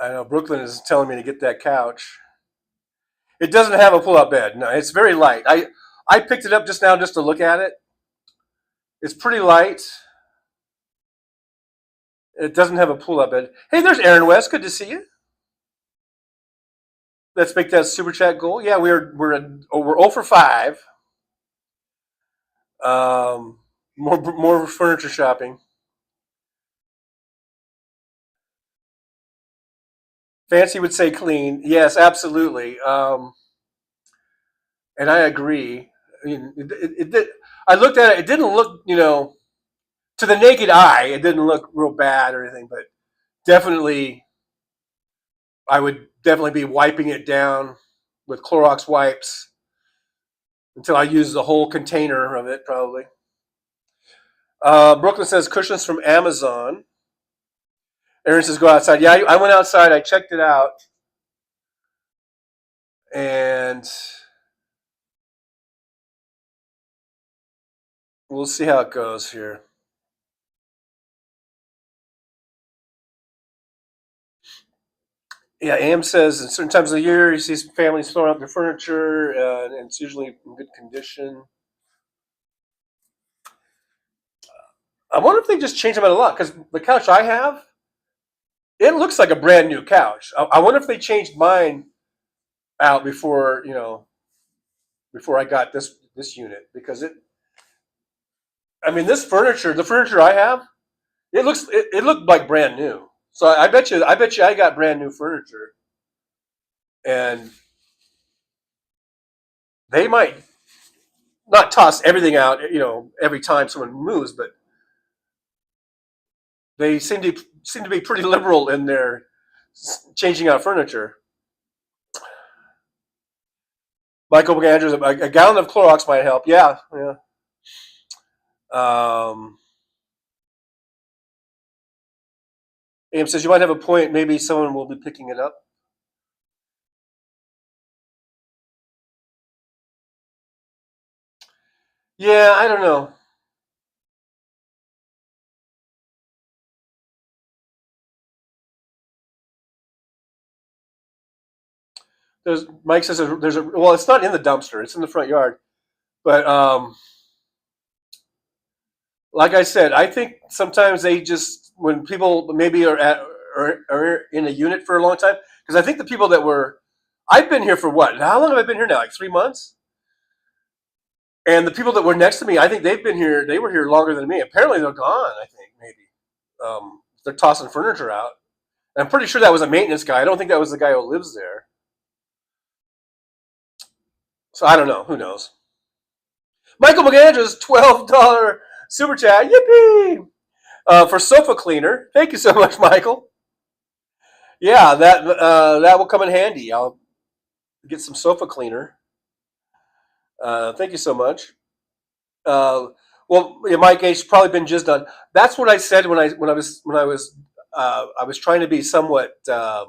[SPEAKER 10] I know Brooklyn is telling me to get that couch. It doesn't have a pull-out bed. No, it's very light. I picked it up just now just to look at it. It's pretty light. It doesn't have a pull-out bed. Hey, there's Aaron West. Good to see you. Let's make that super chat goal. Yeah, we're 0 for 5. More furniture shopping. Fancy would say clean. Yes, absolutely. And I agree. I mean, it did. I looked at it. It didn't look, to the naked eye, it didn't look real bad or anything. But definitely, I would definitely be wiping it down with Clorox wipes until I use the whole container of it, probably. Brooklyn says cushions from Amazon. Aaron says go outside. Yeah, I went outside. I checked it out. And we'll see how it goes here. Yeah, Am says in certain times of the year he sees families throwing out their furniture, and it's usually in good condition. I wonder if they just changed them out a lot, because the couch I have, it looks like a brand new couch. I wonder if they changed mine out before I got this unit, because this furniture, the furniture I have, it looked like brand new. So I bet you I got brand new furniture, and they might not toss everything out, every time someone moves, but they seem to be pretty liberal in their changing out furniture. Michael Andrews, a gallon of Clorox might help. Yeah. Aim says you might have a point. Maybe someone will be picking it up. Yeah, I don't know. Mike says well, it's not in the dumpster. It's in the front yard. But like I said, I think sometimes they just, when people maybe are in a unit for a long time, because I think the people that I've been here for what? How long have I been here now? Like 3 months? And the people that were next to me, I think they've been here. They were here longer than me. Apparently, they're gone. I think maybe they're tossing furniture out. And I'm pretty sure that was a maintenance guy. I don't think that was the guy who lives there. So I don't know. Who knows? Michael McAndrews, $12 super chat. Yippee! For sofa cleaner. Thank you so much, Michael. Yeah, that will come in handy. I'll get some sofa cleaner. Thank you so much. Well, yeah, Mike H. probably been just done. That's what I said when I was trying to be somewhat I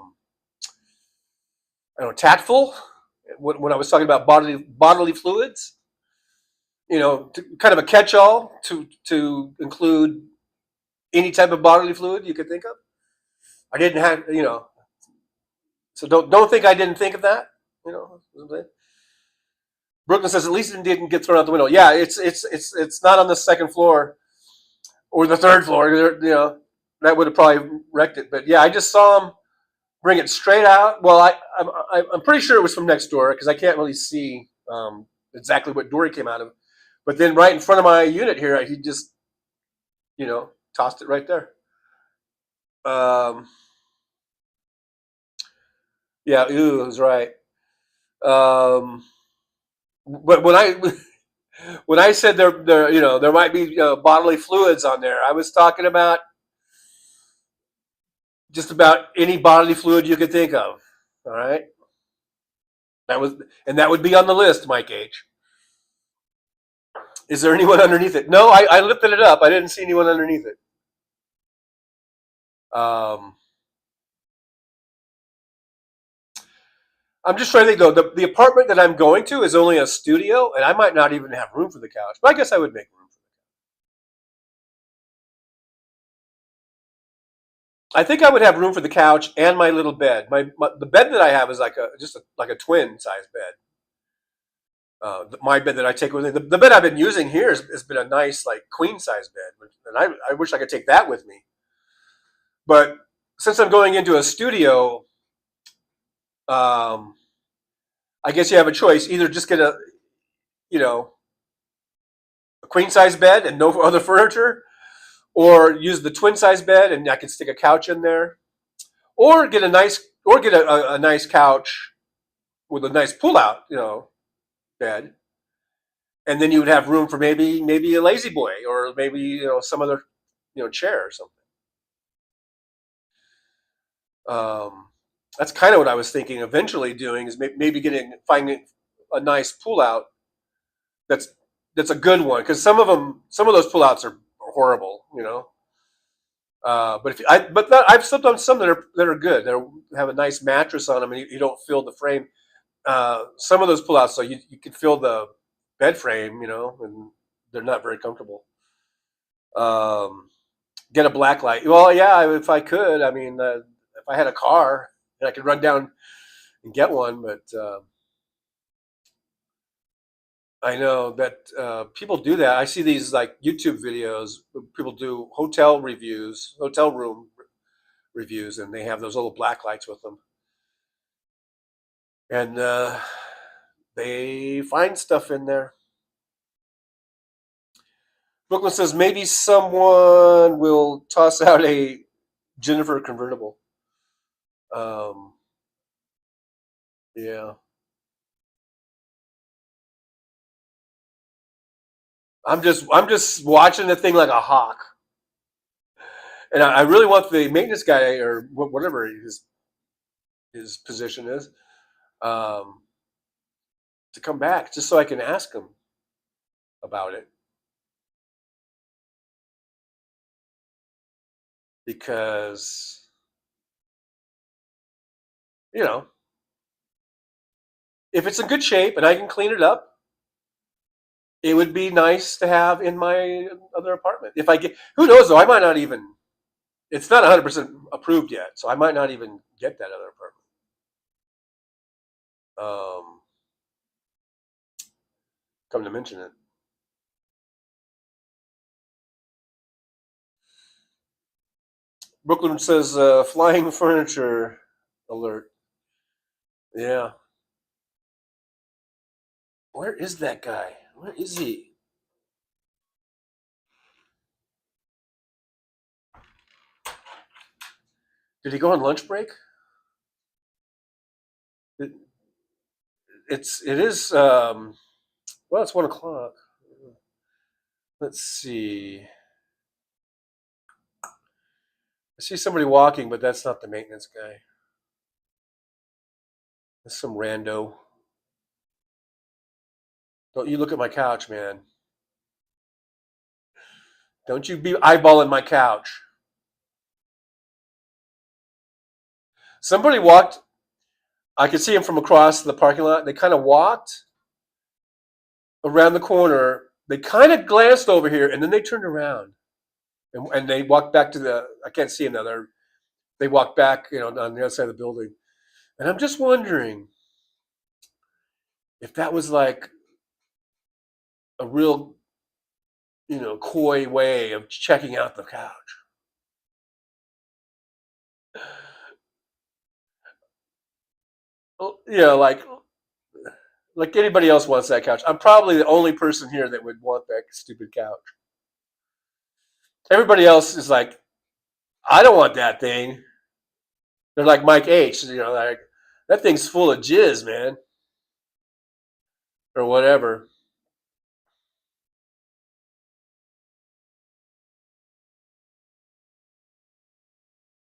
[SPEAKER 10] don't know, tactful when I was talking about bodily fluids. Kind of a catch-all to include any type of bodily fluid you could think of. I didn't have, so don't think I didn't think of that. Brooklyn says at least it didn't get thrown out the window. Yeah, it's not on the second floor or the third floor. That would have probably wrecked it. But yeah, I just saw him bring it straight out. Well, I'm pretty sure it was from next door because I can't really see exactly what door he came out of. But then right in front of my unit here, he just tossed it right there. Yeah, ooh, it was right. But when I said there might be bodily fluids on there, I was talking about just about any bodily fluid you could think of. All right, that would be on the list, Mike H. Is there anyone underneath it? No, I lifted it up. I didn't see anyone underneath it. I'm just trying to think, though. The apartment that I'm going to is only a studio, and I might not even have room for the couch. But I guess I would make room for it. I think I would have room for the couch and my little bed. The bed that I have is like a twin size bed. My bed that I take with me, the bed I've been using here has been a nice like queen size bed, and I wish I could take that with me. But since I'm going into a studio, I guess you have a choice: either just get a queen size bed and no other furniture, or use the twin size bed and I can stick a couch in there, or get a nice couch with a nice pull out bed, and then you would have room for maybe a lazy boy or maybe some other chair or something. That's kind of what I was thinking eventually doing, is maybe finding a nice pull out that's a good one, because some of those pull outs are horrible, but I've slept on some that are good. They have a nice mattress on them, and you don't feel the frame. Some of those pull outs, so you can feel the bed frame, and they're not very comfortable. Get a black light. Well, yeah, if I could. I mean, if I had a car and I could run down and get one, but I know that people do that. I see these like YouTube videos. People do hotel room reviews, and they have those little black lights with them, and they find stuff in there. Brooklyn says maybe someone will toss out a Jennifer convertible. Yeah. I'm just watching the thing like a hawk, and I really want the maintenance guy or whatever his position is, to come back just so I can ask him about it, because if it's in good shape and I can clean it up, it would be nice to have in my other apartment. If I get, who knows though, I might not even, it's not 100% approved yet, so I might not even get that other apartment. Come to mention it. Brooklyn says flying furniture alert. Yeah. Where is that guy? Where is he? Did he go on lunch break? It is well, it's 1 o'clock. Let's see. I see somebody walking, but that's not the maintenance guy. That's some rando. Don't you look at my couch, man. Don't you be eyeballing my couch. Somebody walked. I could see him from across the parking lot. They kind of walked around the corner. They kind of glanced over here, and then they turned around. And they walked back to the, I can't see them now. They walked back, on the other side of the building. And I'm just wondering if that was like a real, coy way of checking out the couch. Like anybody else wants that couch. I'm probably the only person here that would want that stupid couch. Everybody else is like, I don't want that thing. They're like Mike H. Like that thing's full of jizz, man, or whatever.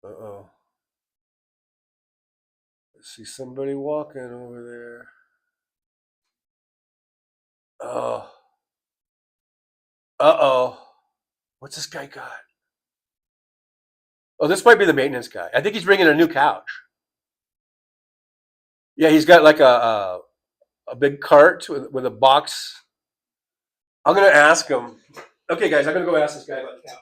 [SPEAKER 10] Uh-oh. I see somebody walking over there. Oh. Uh-oh. What's this guy got? Oh, this might be the maintenance guy. I think he's bringing a new couch. Yeah, he's got like a big cart with a box. I'm going to ask him. Okay, guys, I'm going to go ask this guy about the couch.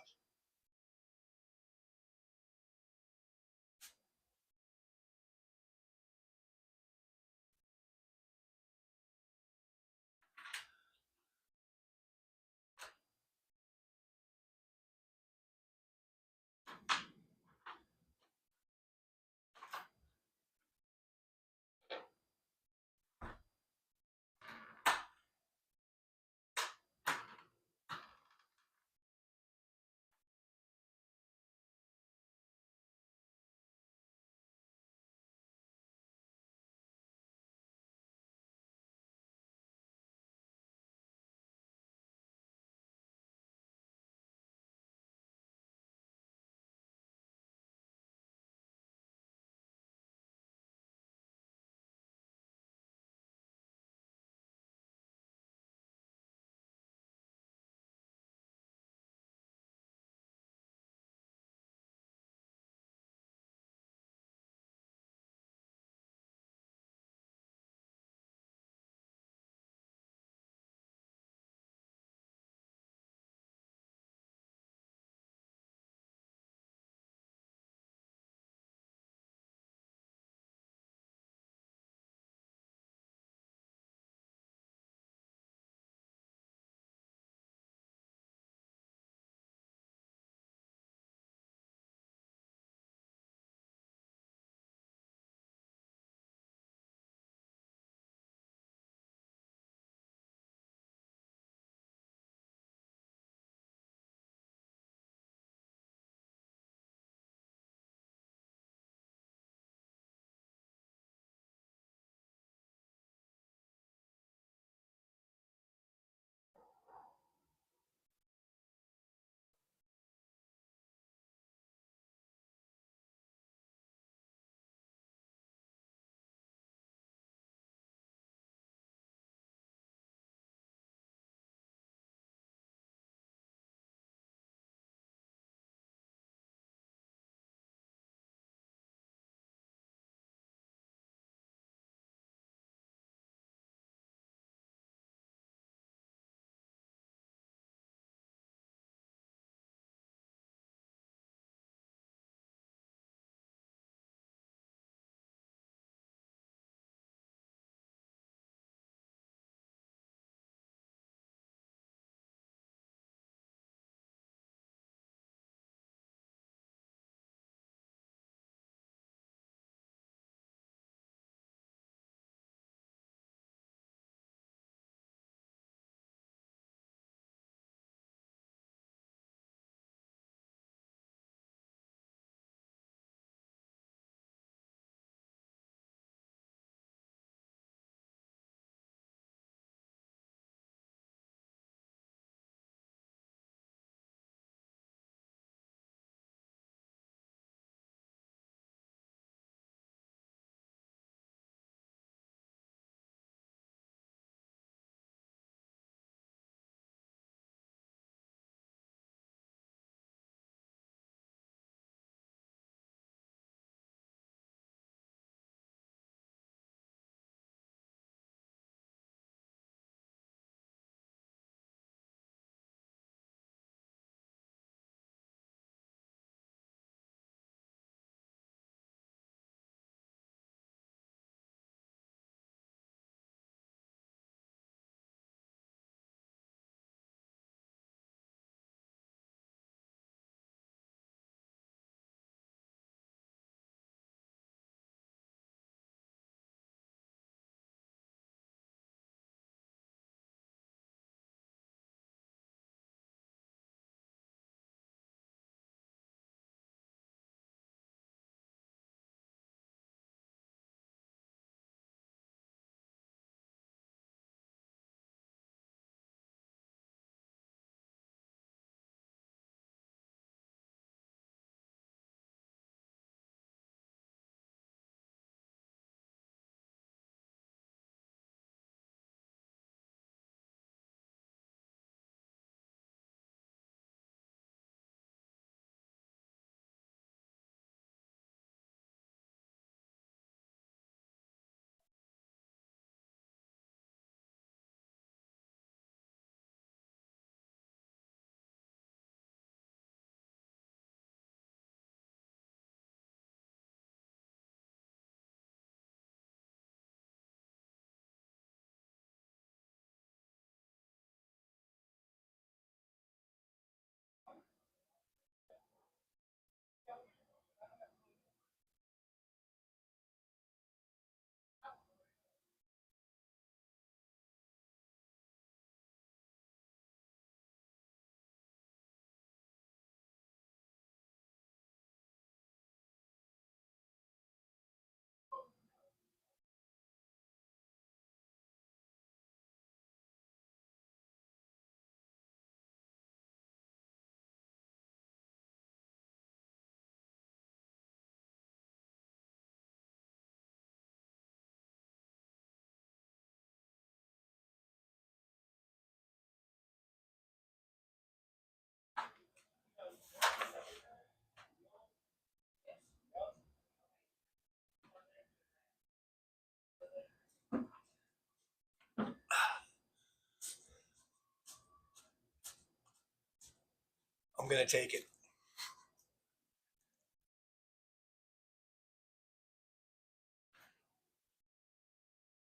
[SPEAKER 10] going to take it.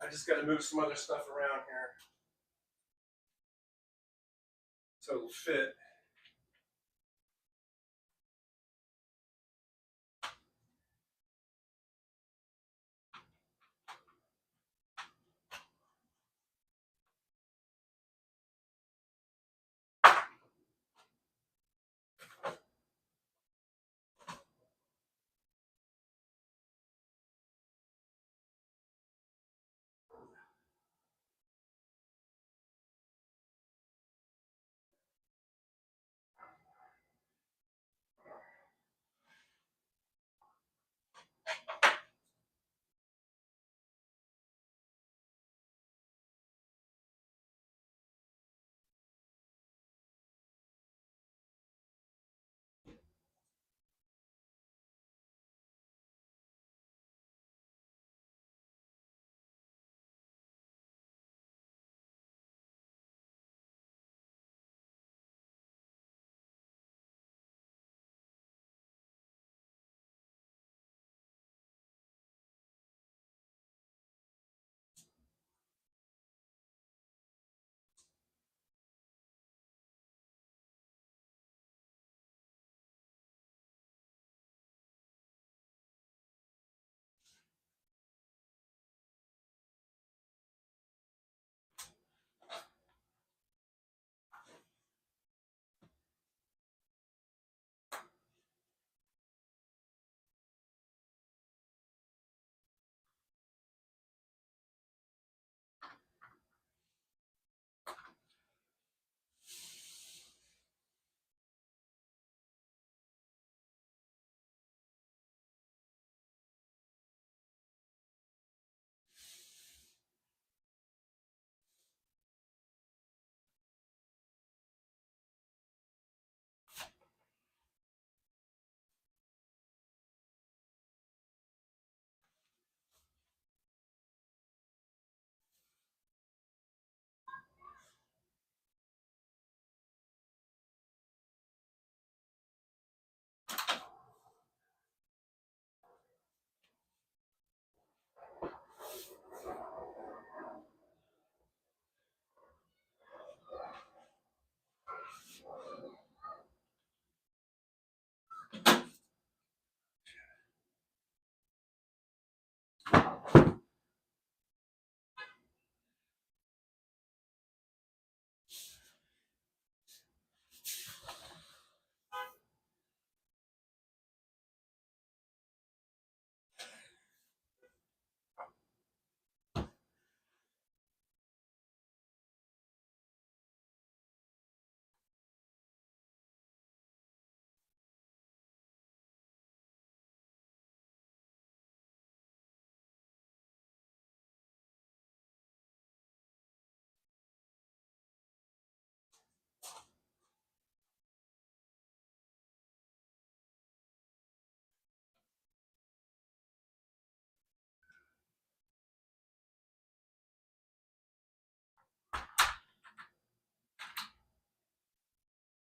[SPEAKER 10] I just got to move some other stuff around here so it'll fit.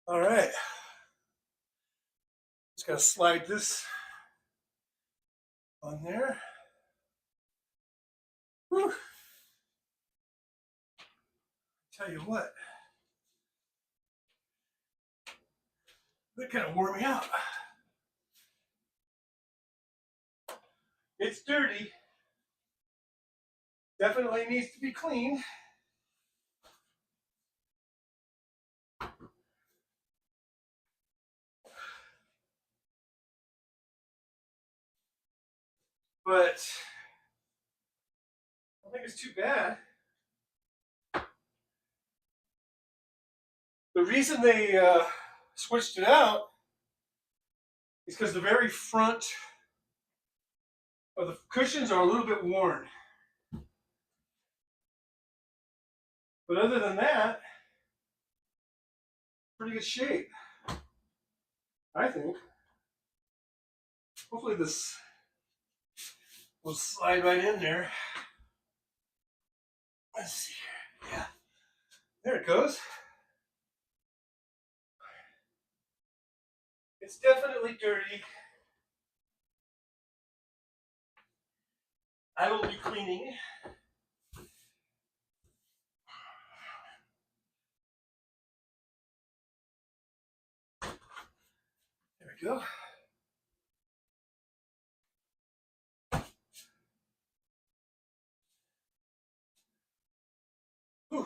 [SPEAKER 10] All right. Just got to slide this on there. Whew. Tell you what, that kind of wore me out. It's dirty. Definitely needs to be cleaned. But I don't think it's too bad. The reason they switched it out is because the very front of the cushions are a little bit worn. But other than that, pretty good shape, I think. Hopefully this will slide right in there. Let's see here. Yeah, there it goes. It's definitely dirty. I will be cleaning. There we go. Whew.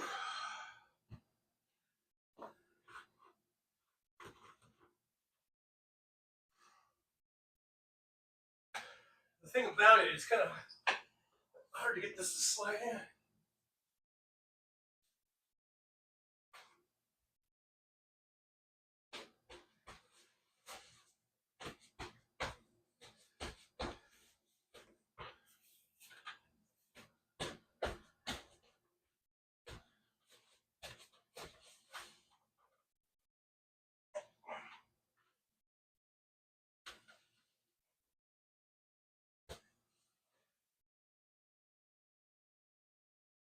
[SPEAKER 10] The thing about it is kind of hard to get this to slide in.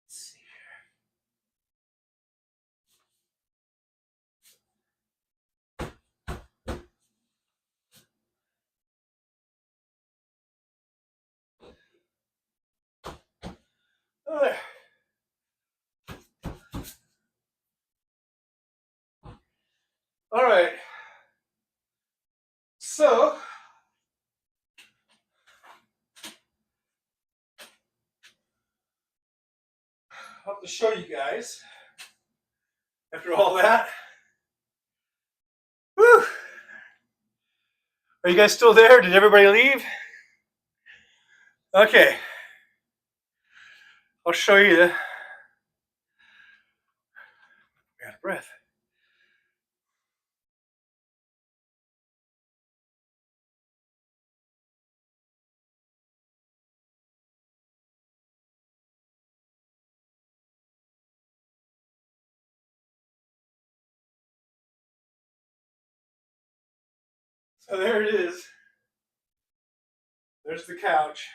[SPEAKER 10] Let's see here. Oh, there. All right. So, I'll have to show you guys after all that. Whew. Are you guys still there? Did everybody leave? Okay. I'll show you the. Out of breath. So there it is. There's the couch.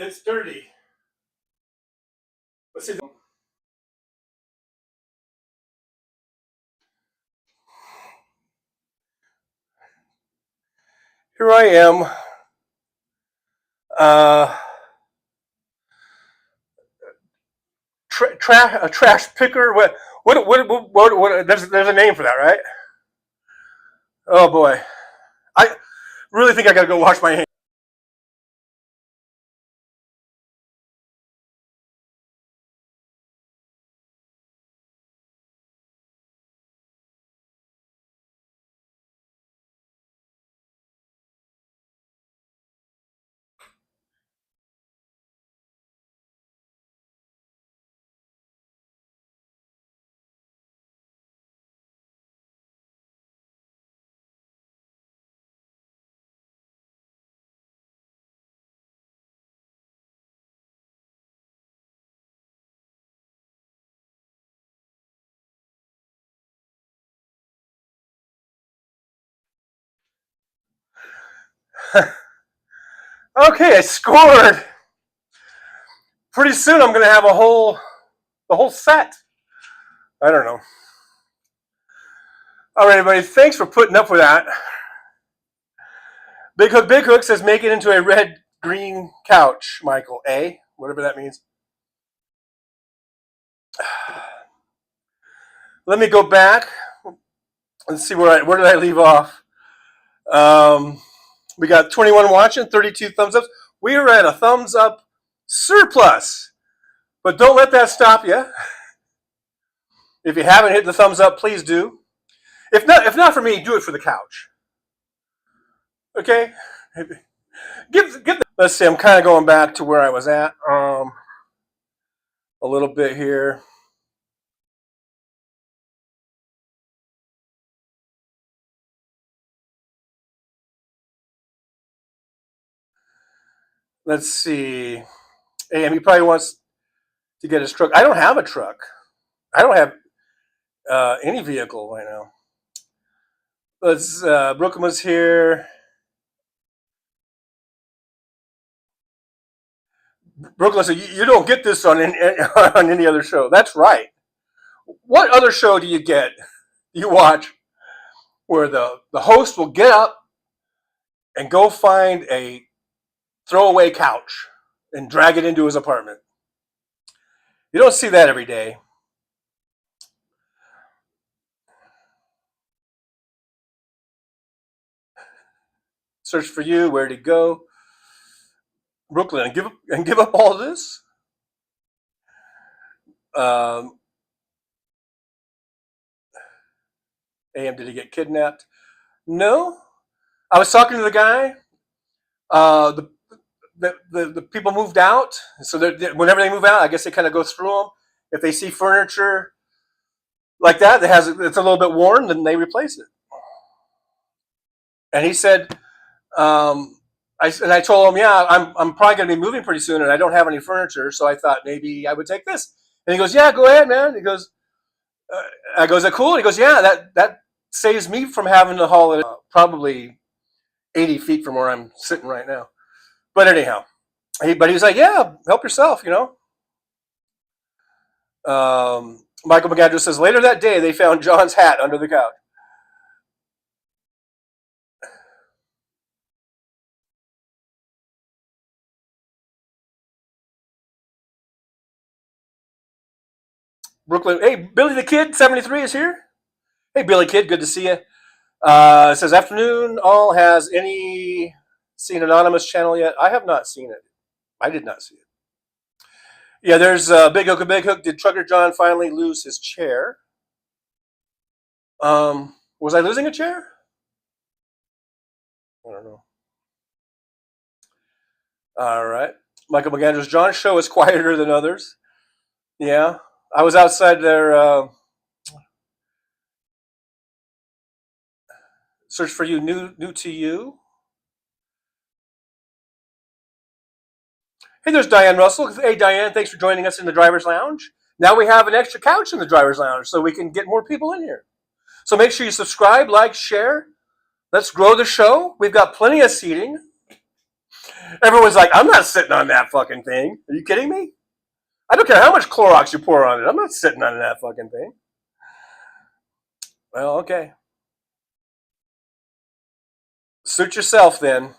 [SPEAKER 10] It's dirty. But see, here I am. A trash picker. What? There's a name for that, right? Oh boy, I really think I gotta go wash my hands. Okay, I scored. Pretty soon I'm gonna have the whole set. I don't know. All right, everybody. Thanks for putting up with that. Big Hook says make it into a red green couch, Michael. Whatever that means. Let me go back and see where did I leave off. We got 21 watching, 32 thumbs up. We are at a thumbs up surplus. But don't let that stop you. If you haven't hit the thumbs up, please do. If not for me, do it for the couch. Okay? Let's see, I'm kind of going back to where I was at a little bit here. Let's see. He probably wants to get his truck. I don't have a truck. I don't have any vehicle right now. Let's. Brooklyn was here. Brooklyn said, "You don't get this on on any other show." That's right. What other show do you get? You watch where the host will get up and go find a throwaway couch and drag it into his apartment. You don't see that every day. Search for you. Where'd he go? Brooklyn, and give up all this. AM, did he get kidnapped? No. I was talking to the guy. The people moved out, so whenever they move out, I guess they kind of go through them. If they see furniture like that it's a little bit worn, then they replace it. And he said, I told him, yeah, I'm probably going to be moving pretty soon, and I don't have any furniture, so I thought maybe I would take this. And he goes, yeah, go ahead, man. He goes, I goes, is that cool? And he goes, yeah, that saves me from having to haul it probably 80 feet from where I'm sitting right now. But anyhow, but he was like, yeah, help yourself, you know. Michael McAndrew says, later that day, they found John's hat under the couch. Brooklyn, hey, Billy the Kid, 73 is here. Hey, Billy Kid, good to see you. It says, afternoon, all. Has any seen Anonymous channel yet? I have not seen it. I did not see it. Yeah, there's Big Hook and Big Hook. Did Trucker John finally lose his chair? Was I losing a chair? I don't know. All right. Michael McAndrews, John's show is quieter than others. Yeah. I was outside there. Search for you, new to you. Hey, there's Diane Russell. Hey, Diane, thanks for joining us in the driver's lounge. Now we have an extra couch in the driver's lounge so we can get more people in here. So make sure you subscribe, like, share. Let's grow the show. We've got plenty of seating. Everyone's like, I'm not sitting on that fucking thing. Are you kidding me? I don't care how much Clorox you pour on it. I'm not sitting on that fucking thing. Well, okay. Suit yourself then.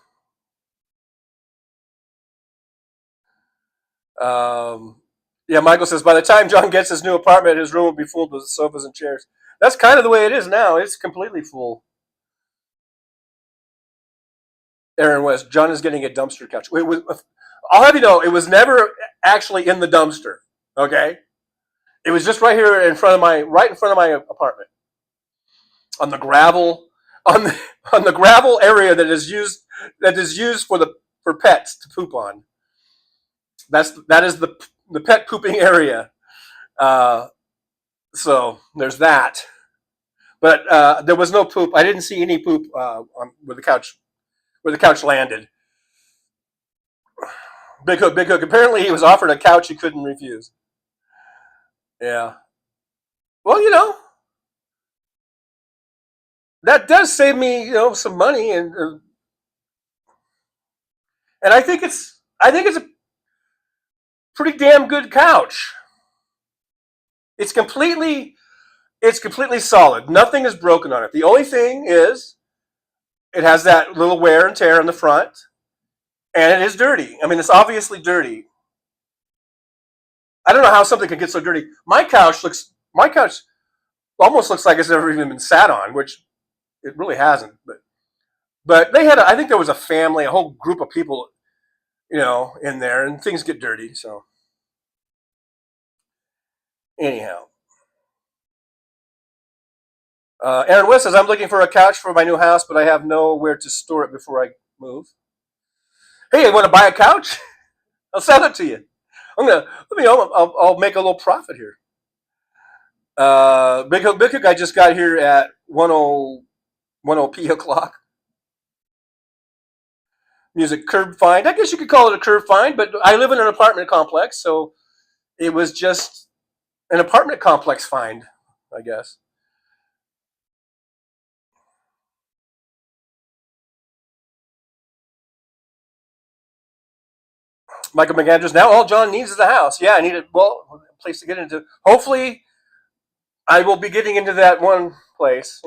[SPEAKER 10] Yeah, Michael says, by the time John gets his new apartment, his room will be full with sofas and chairs. That's kind of the way it is now. It's completely full. Aaron West, John is getting a dumpster couch. I'll have you know, it was never actually in the dumpster. Okay, it was just right here right in front of my apartment, on the gravel, on the gravel area that is used for pets to poop on. That is the pet pooping area. So there's that. But there was no poop. I didn't see any poop where the couch landed. Big Hook. Apparently he was offered a couch he couldn't refuse. Yeah. Well, you know, that does save me, you know, some money, and I think it's a pretty damn good couch. It's completely solid. Nothing is broken on it. The only thing is it has that little wear and tear in the front, and it is dirty. I mean, it's obviously dirty. I don't know how something can get so dirty. My couch almost looks like it's never even been sat on, which it really hasn't. But they had, I think there was a family, a whole group of people, you know, in there, and things get dirty. So anyhow, Aaron West says, I'm looking for a couch for my new house, but I have nowhere to store it before I move. Hey, you want to buy a couch? I'll sell it to you. I'll make a little profit here. Big Hook, I just got here at 10 p.m. Music curb find. I guess you could call it a curb find, but I live in an apartment complex, so it was just an apartment complex find, I guess. Michael McAndrews, now all John needs is a house. Yeah, I need a place to get into. Hopefully, I will be getting into that one place.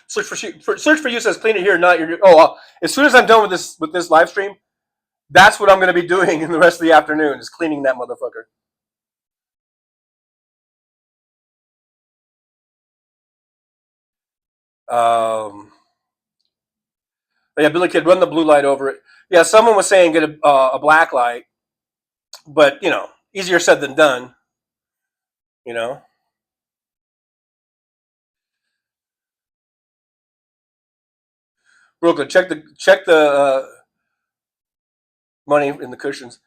[SPEAKER 10] Search for you says clean it here, not your. Oh, as soon as I'm done with this live stream, that's what I'm going to be doing in the rest of the afternoon is cleaning that motherfucker. Yeah, Billy Kid, run the blue light over it. Yeah, someone was saying get a black light, but easier said than done. Brooklyn, check the money in the cushions.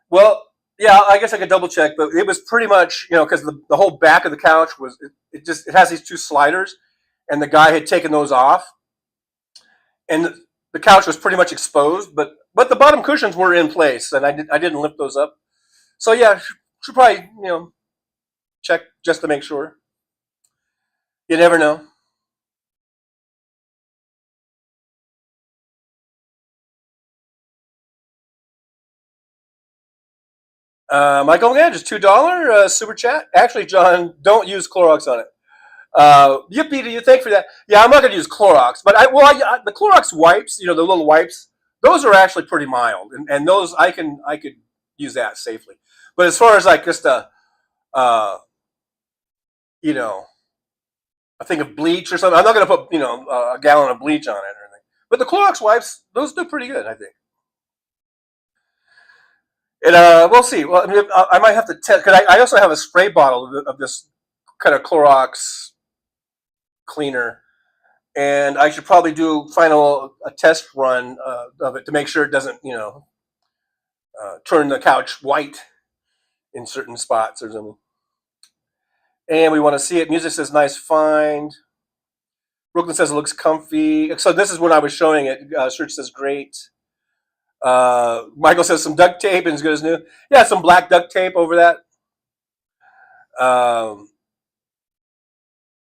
[SPEAKER 10] Well, yeah, I guess I could double check, but it was pretty much because the whole back of the couch was it has these two sliders, and the guy had taken those off, and the couch was pretty much exposed, but the bottom cushions were in place, and I didn't lift those up. So yeah, should probably check just to make sure. You never know. Michael, yeah, just $2 super chat. Actually, John, don't use Clorox on it. Yippee to you! Thank for that. Yeah, I'm not going to use Clorox, but the Clorox wipes, the little wipes, those are actually pretty mild, and those I could use that safely. But as far as like just a thing of bleach or something, I'm not going to put a gallon of bleach on it or anything. But the Clorox wipes, those do pretty good, I think. And we'll see. Well, I mean, I might have to test because I also have a spray bottle of this kind of Clorox cleaner, and I should probably do a test run of it to make sure it doesn't turn the couch white in certain spots or something. And we want to see it. Music says nice find. Brooklyn says it looks comfy. So this is when I was showing it. Search says great. Michael says some duct tape and as good as new. Yeah, some black duct tape over that.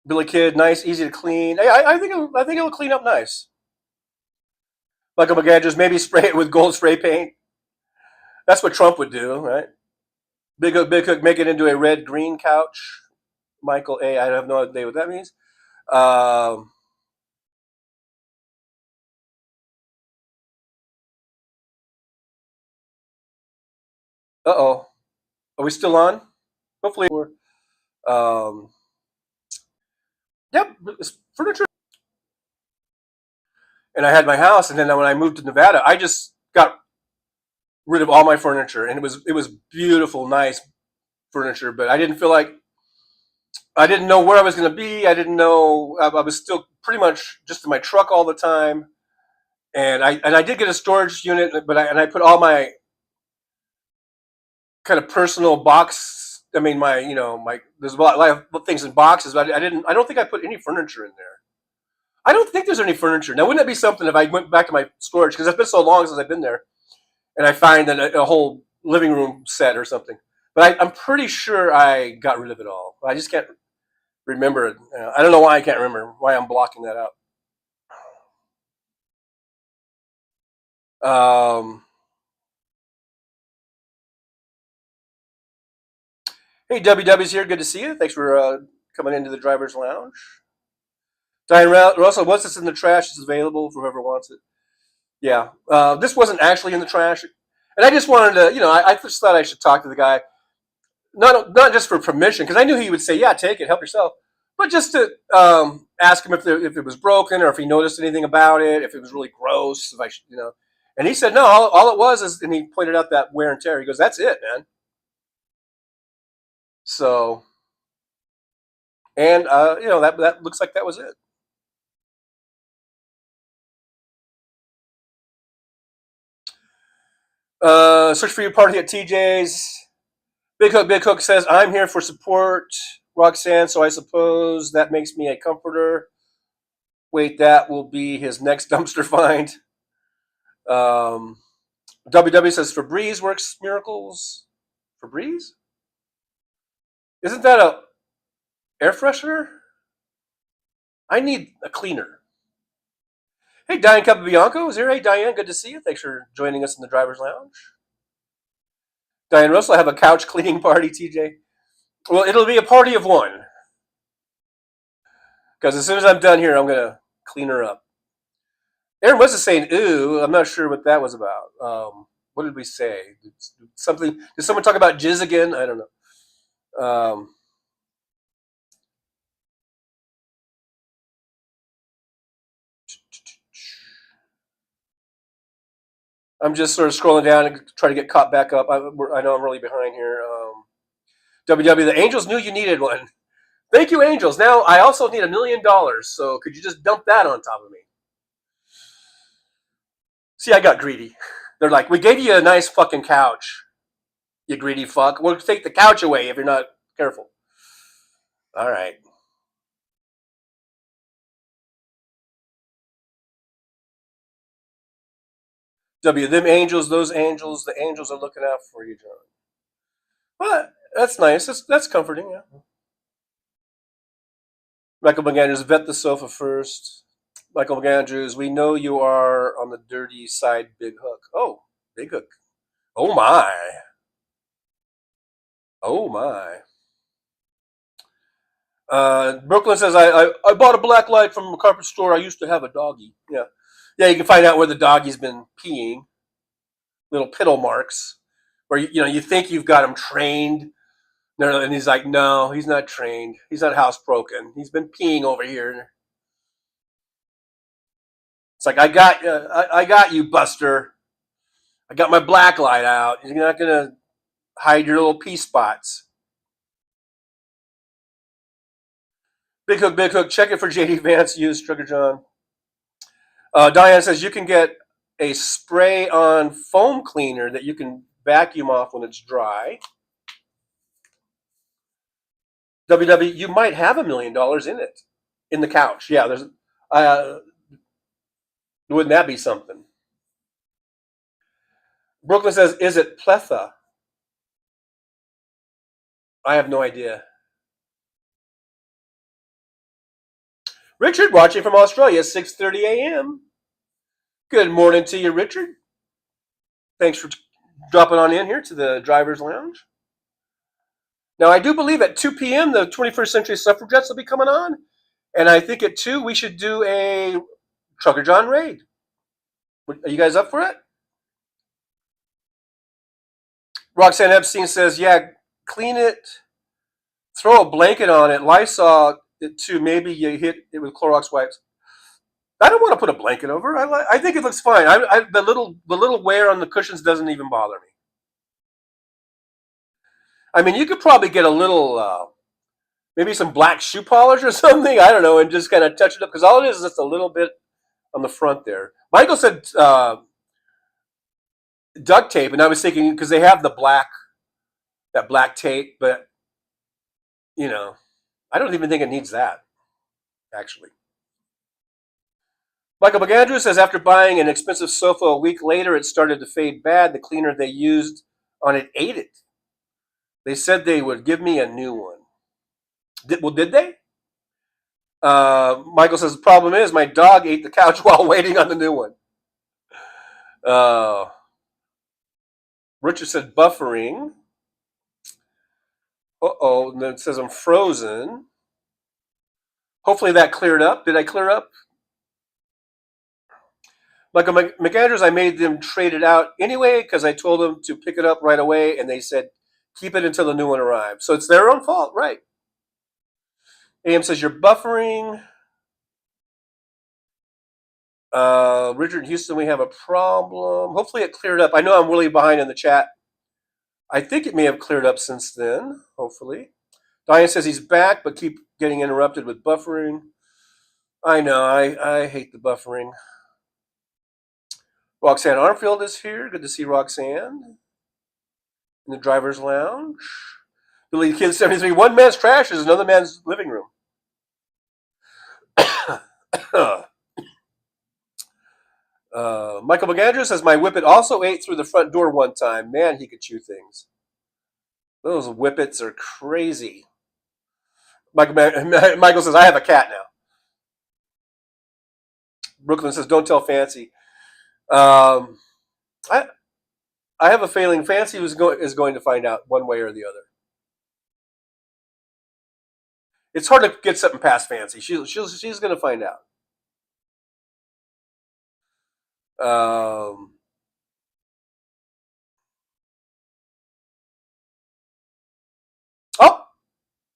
[SPEAKER 10] Billy Kid, nice, easy to clean. I think it'll clean up nice. Michael McAndrews, maybe spray it with gold spray paint. That's what Trump would do, right? Big Cook, make it into a red-green couch. Michael A, I have no idea what that means. Uh-oh. Are we still on? Hopefully we're... Yep, it's furniture. And I had my house, and then when I moved to Nevada, I just got rid of all my furniture, and it was beautiful, nice furniture, but I didn't know where I was going to be. I didn't know. I was still pretty much just in my truck all the time, and I did get a storage unit, but I put all my kind of personal box. I mean, there's a lot of things in boxes, but I don't think I put any furniture in there. I don't think there's any furniture. Now, wouldn't that be something if I went back to my storage, because it's been so long since I've been there, and I find a whole living room set or something. But I'm pretty sure I got rid of it all. I just can't remember it. I don't know why I can't remember, why I'm blocking that out. Hey, WW's here. Good to see you. Thanks for coming into the driver's lounge. Diane Russell, once it's in the trash, it's available for whoever wants it. Yeah. This wasn't actually in the trash. And I just wanted to, I just thought I should talk to the guy. Not just for permission, because I knew he would say, yeah, take it, help yourself. But just to ask him if it was broken or if he noticed anything about it, if it was really gross, if I should, And he said, no, all it was is, and he pointed out that wear and tear. He goes, that's it, man. So, and, that looks like that was it. Search for your party at TJ's. Big Hook says, I'm here for support, Roxanne, so I suppose that makes me a comforter. Wait, that will be his next dumpster find. WW says, Febreze works miracles. Febreze? Isn't that a air freshener? I need a cleaner. Hey, Diane Capabianco is here. Hey, Diane, good to see you. Thanks for joining us in the driver's lounge. Diane Russell, I have a couch cleaning party, TJ. Well, it'll be a party of one. Because as soon as I'm done here, I'm going to clean her up. Aaron was saying, ooh, I'm not sure what that was about. What did we say? Something? Did someone talk about jizz again? I don't know. I'm just sort of scrolling down and try to get caught back up. I know I'm really behind here. WW, the Angels knew you needed one. Thank you, Angels. Now I also need $1 million, so could you just dump that on top of me? See, I got greedy. They're like, we gave you a nice fucking couch, you greedy fuck. We'll take the couch away if you're not careful. All right. W, them angels, those angels, the angels are looking out for you, John. But that's nice. That's comforting, yeah. Michael McAndrews, vet the sofa first. Michael McAndrews, we know you are on the dirty side, Big Hook. Oh, Big Hook. Oh, my. Oh, my. Brooklyn says, I bought a black light from a carpet store. I used to have a doggy. Yeah. Yeah, you can find out where the doggy's been peeing. Little piddle marks. Where, you think you've got him trained. No, and he's like, no, he's not trained. He's not housebroken. He's been peeing over here. It's like, I got you, Buster. I got my black light out. You're not going to hide your little pee spots. Big Hook, check it for JD Vance use, Trigger John. Diane says you can get a spray-on foam cleaner that you can vacuum off when it's dry. WW, you might have $1 million in it, in the couch. Yeah, there's. Wouldn't that be something? Brooklyn says, is it pletha? I have no idea. Richard, watching from Australia, 6:30 a.m. Good morning to you, Richard. Thanks for dropping on in here to the driver's lounge. Now, I do believe at 2 p.m. the 21st Century Suffragettes will be coming on. And I think at 2 we should do a Trucker John raid. Are you guys up for it? Roxanne Epstein says, yeah, clean it, throw a blanket on it, Lysol it too. Maybe you hit it with Clorox wipes. I don't want to put a blanket over. I think it looks fine. The little wear on the cushions doesn't even bother me. I mean, you could probably get a little, maybe some black shoe polish or something. I don't know, and just kind of touch it up because all it is just a little bit on the front there. Michael said duct tape, and I was thinking because they have that black tape, but I don't even think it needs that. Actually, Michael McAndrew says after buying an expensive sofa a week later, it started to fade bad. The cleaner they used on it ate it. They said they would give me a new one. Did they? Michael says the problem is my dog ate the couch while waiting on the new one. Richard said buffering. Uh-oh, and then it says I'm frozen. Hopefully that cleared up. Did I clear up? Michael McAndrews, I made them trade it out anyway because I told them to pick it up right away, and they said keep it until the new one arrives. So it's their own fault, right? AM says you're buffering. Richard in Houston, we have a problem. Hopefully it cleared up. I know I'm really behind in the chat. I think it may have cleared up since then, hopefully. Diane says he's back, but keep getting interrupted with buffering. I know, I hate the buffering. Roxanne Armfield is here. Good to see Roxanne in the driver's lounge. Billy Kid 73. One man's trash is another man's living room. Michael McAndrew says my whippet also ate through the front door one time. Man, he could chew things. Those whippets are crazy. Michael says I have a cat now. Brooklyn says, "Don't tell Fancy." I have a feeling Fancy is going to find out one way or the other. It's hard to get something past Fancy. She's going to find out. Oh,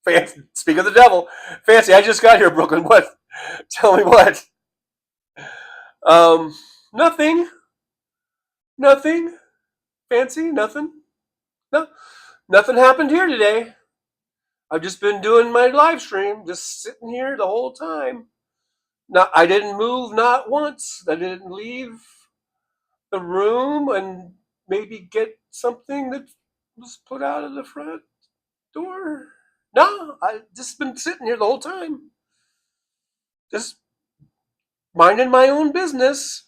[SPEAKER 10] Fancy! Speak of the devil, Fancy. I just got here, Brooklyn. What? Tell me what? Nothing. Nothing. Fancy. Nothing. No. Nothing happened here today. I've just been doing my live stream, just sitting here the whole time. I didn't move not once. I didn't leave the room and maybe get something that was put out of the front door. No, I've just been sitting here the whole time. Just minding my own business.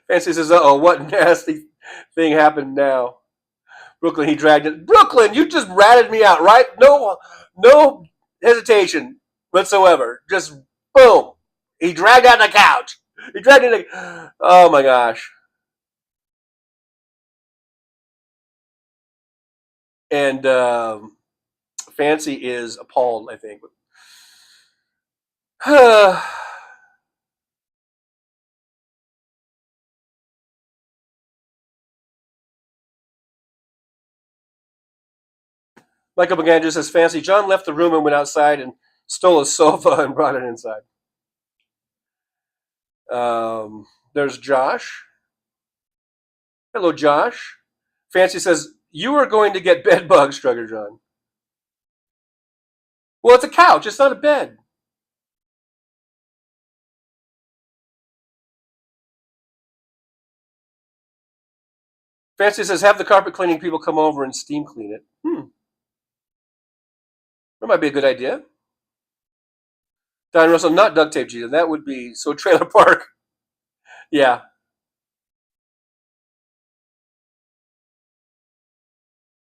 [SPEAKER 10] Fancy says, "Uh-oh, what nasty thing happened now?" Brooklyn, he dragged it. Brooklyn, you just ratted me out, right? No hesitation whatsoever. Just boom. He dragged out the couch. He dragged it. Oh my gosh. And Fancy is appalled, I think. Michael McAndrew says, "Fancy, John left the room and went outside and stole a sofa and brought it inside." There's Josh. Hello, Josh. Fancy says, "You are going to get bed bugs, Strugger John." Well, it's a couch. It's not a bed. Fancy says, "Have the carpet cleaning people come over and steam clean it." That might be a good idea. Diane Russell, not duct tape, Gina. That would be so trailer park. Yeah.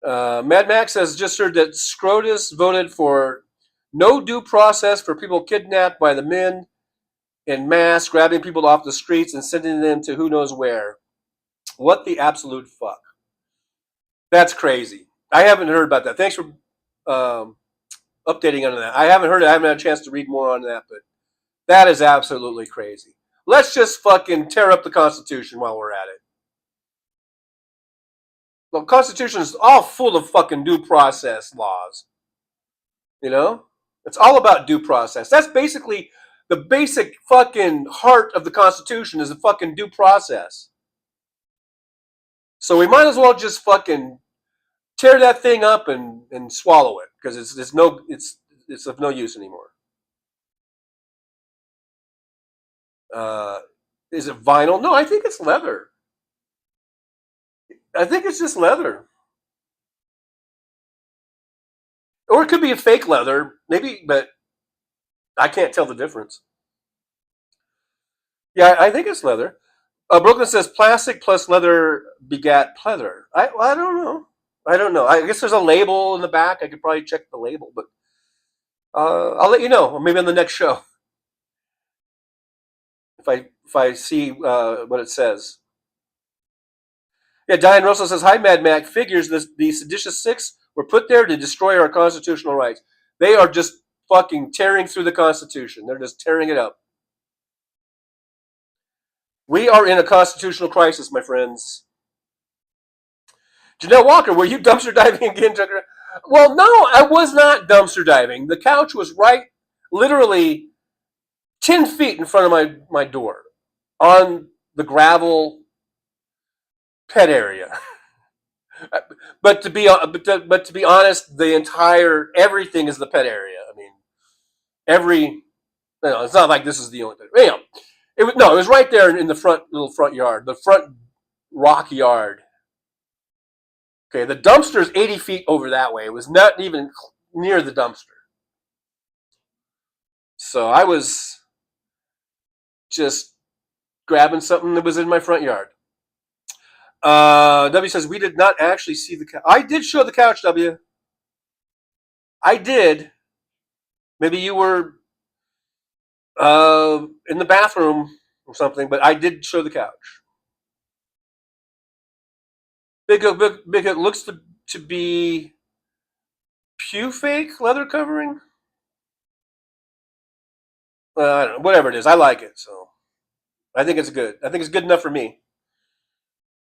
[SPEAKER 10] Mad Max says, "Just heard that Scrotus voted for no due process for people kidnapped by the men in mass, grabbing people off the streets and sending them to who knows where. What the absolute fuck?" That's crazy. I haven't heard about that. Thanks for updating on that. I haven't heard it. I haven't had a chance to read more on that, but that is absolutely crazy. Let's just fucking tear up the Constitution while we're at it. The Constitution is all full of fucking due process laws. You know? It's all about due process. That's basically the basic fucking heart of the Constitution is the fucking due process. So we might as well just fucking tear that thing up and swallow it because it's of no use anymore. Is it vinyl? No, I think it's leather. I think it's just leather. Or it could be a fake leather, maybe, but I can't tell the difference. Yeah, I think it's leather. Brooklyn says plastic plus leather begat pleather. I don't know. I don't know. I guess there's a label in the back. I could probably check the label, but I'll let you know. Maybe on the next show if I see what it says. Yeah, Diane Russell says, "Hi, Mad Mac. Figures the seditious six were put there to destroy our constitutional rights. They are just fucking tearing through the Constitution. They're just tearing it up. We are in a constitutional crisis, my friends." Janelle Walker, were you dumpster diving again, Tucker? Well, no, I was not dumpster diving. The couch was right, literally 10 feet in front of my door on the gravel pet area. But to be honest, everything is the pet area. I mean, it's not like this is the only thing. It was right there in the little front yard, the front rock yard. Okay, the dumpster is 80 feet over that way. It was not even near the dumpster. So I was just grabbing something that was in my front yard. W says, "We did not actually see the couch." I did show the couch, W. I did. Maybe you were In the bathroom or something, but I did show the couch. Big Hook looks to be Pew fake leather covering. I don't know, whatever it is, I like it, so I think it's good. I think it's good enough for me.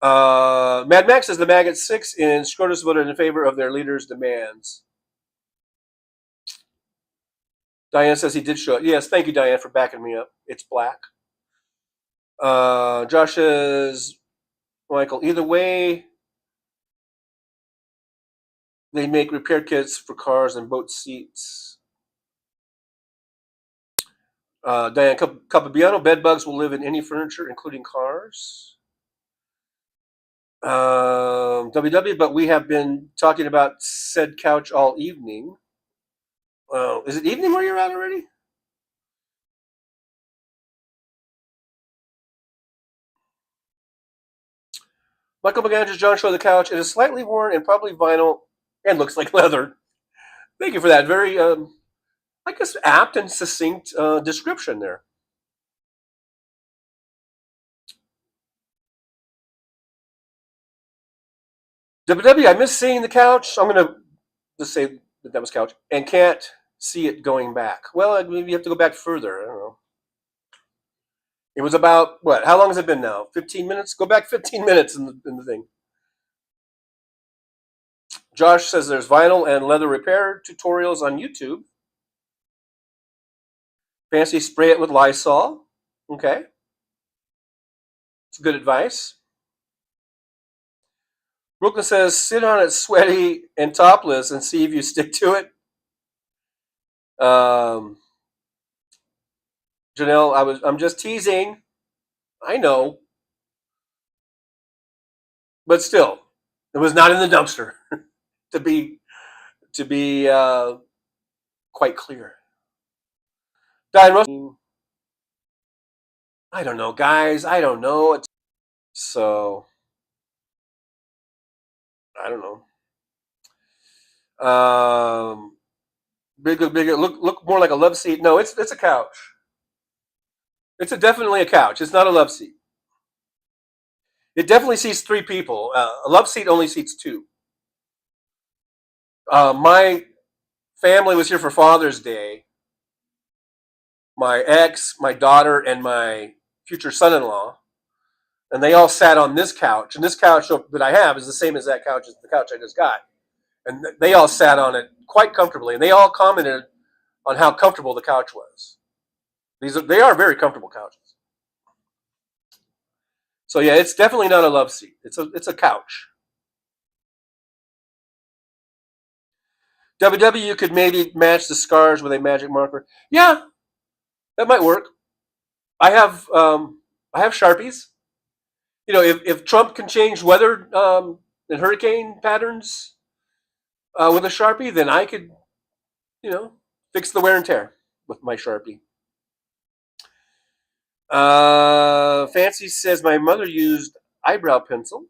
[SPEAKER 10] Mad Max says the Maggot 6 in SCOTUS voted in favor of their leader's demands. Diane says he did show it. Yes, thank you, Diane, for backing me up. It's black. Josh says, Michael, either way, they make repair kits for cars and boat seats. Diane Capabiano, bed bugs will live in any furniture, including cars. WW, but we have been talking about said couch all evening. Is it evening where you're at already? Michael McAndrews, John showed the couch. It is slightly worn and probably vinyl and looks like leather. Thank you for that. Very, I guess, apt and succinct description there. WW, I miss seeing the couch. I'm going to just say that was couch and can't see it going back. Well, maybe you have to go back further. I don't know. It was about, what? How long has it been now? 15 minutes? Go back 15 minutes in the thing. Josh says there's vinyl and leather repair tutorials on YouTube. Fancy spray it with Lysol. Okay. It's good advice. Brooklyn says sit on it sweaty and topless and see if you stick to it. Janelle, I'm just teasing. I know. But still, it was not in the dumpster. to be quite clear. Diane Russell, I don't know, guys. I don't know. So I don't know. Bigger. Look more like a love seat. No, it's a couch. It's definitely a couch. It's not a love seat. It definitely seats 3 people. A love seat only seats 2. My family was here for Father's Day. My ex, my daughter, and my future son-in-law, and they all sat on this couch. And this couch that I have is the same as that couch, as the couch I just got. And they all sat on it quite comfortably, and they all commented on how comfortable the couch was. They are very comfortable couches. So yeah, it's definitely not a love seat. It's a couch. WW, you could maybe match the scars with a magic marker. Yeah, that might work. I have Sharpies. You know, if Trump can change weather and hurricane patterns with a Sharpie, then I could, fix the wear and tear with my Sharpie. Fancy says my mother used eyebrow pencil.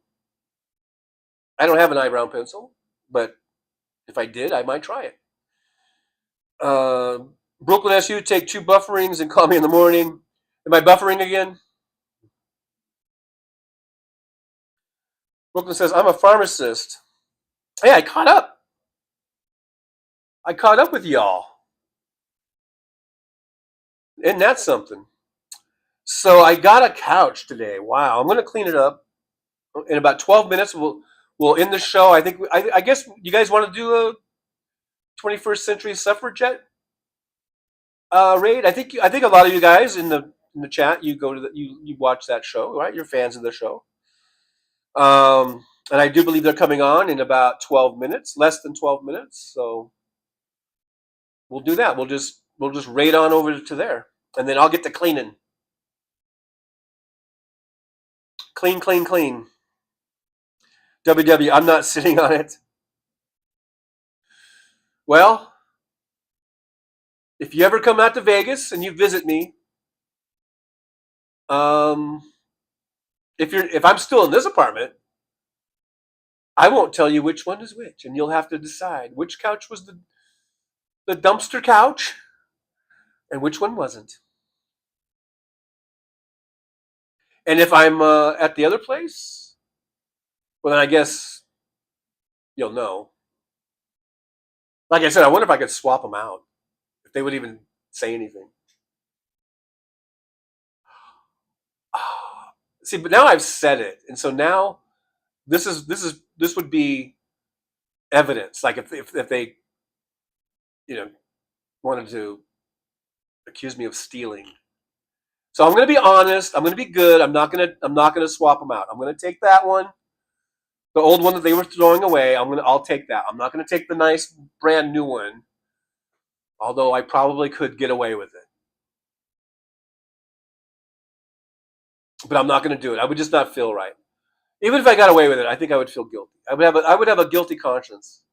[SPEAKER 10] I don't have an eyebrow pencil, but if I did, I might try it. Brooklyn SU, take 2 bufferings and call me in the morning. Am I buffering again? Brooklyn says, I'm a pharmacist. Hey, I caught up. I caught up with y'all. Isn't that something? So I got a couch today. Wow. I'm going to clean it up. In about 12 minutes, we'll end the show. I guess you guys want to do a 21st century suffragette raid. I think a lot of you guys in the chat, you go to you watch that show, right? You're fans of the show. And I do believe they're coming on in about 12 minutes, less than 12 minutes. So we'll do that. We'll just raid on over to there, and then I'll get to cleaning. Clean. WW, I'm not sitting on it. Well, if you ever come out to Vegas and you visit me, if I'm still in this apartment, I won't tell you which one is which, and you'll have to decide which couch was the dumpster couch and which one wasn't. And if I'm at the other place, well, then I guess you'll know. Like I said, I wonder if I could swap them out, if they would even say anything. See, but now I've said it, and so now this would be evidence. Like if they, wanted to accuse me of stealing. So I'm going to be honest. I'm going to be good. I'm not going to swap them out. I'm going to take that one, the old one that they were throwing away. I'll take that. I'm not going to take the nice brand new one, although I probably could get away with it. But I'm not going to do it. I would just not feel right. Even if I got away with it, I think I would feel guilty. I would have a guilty conscience.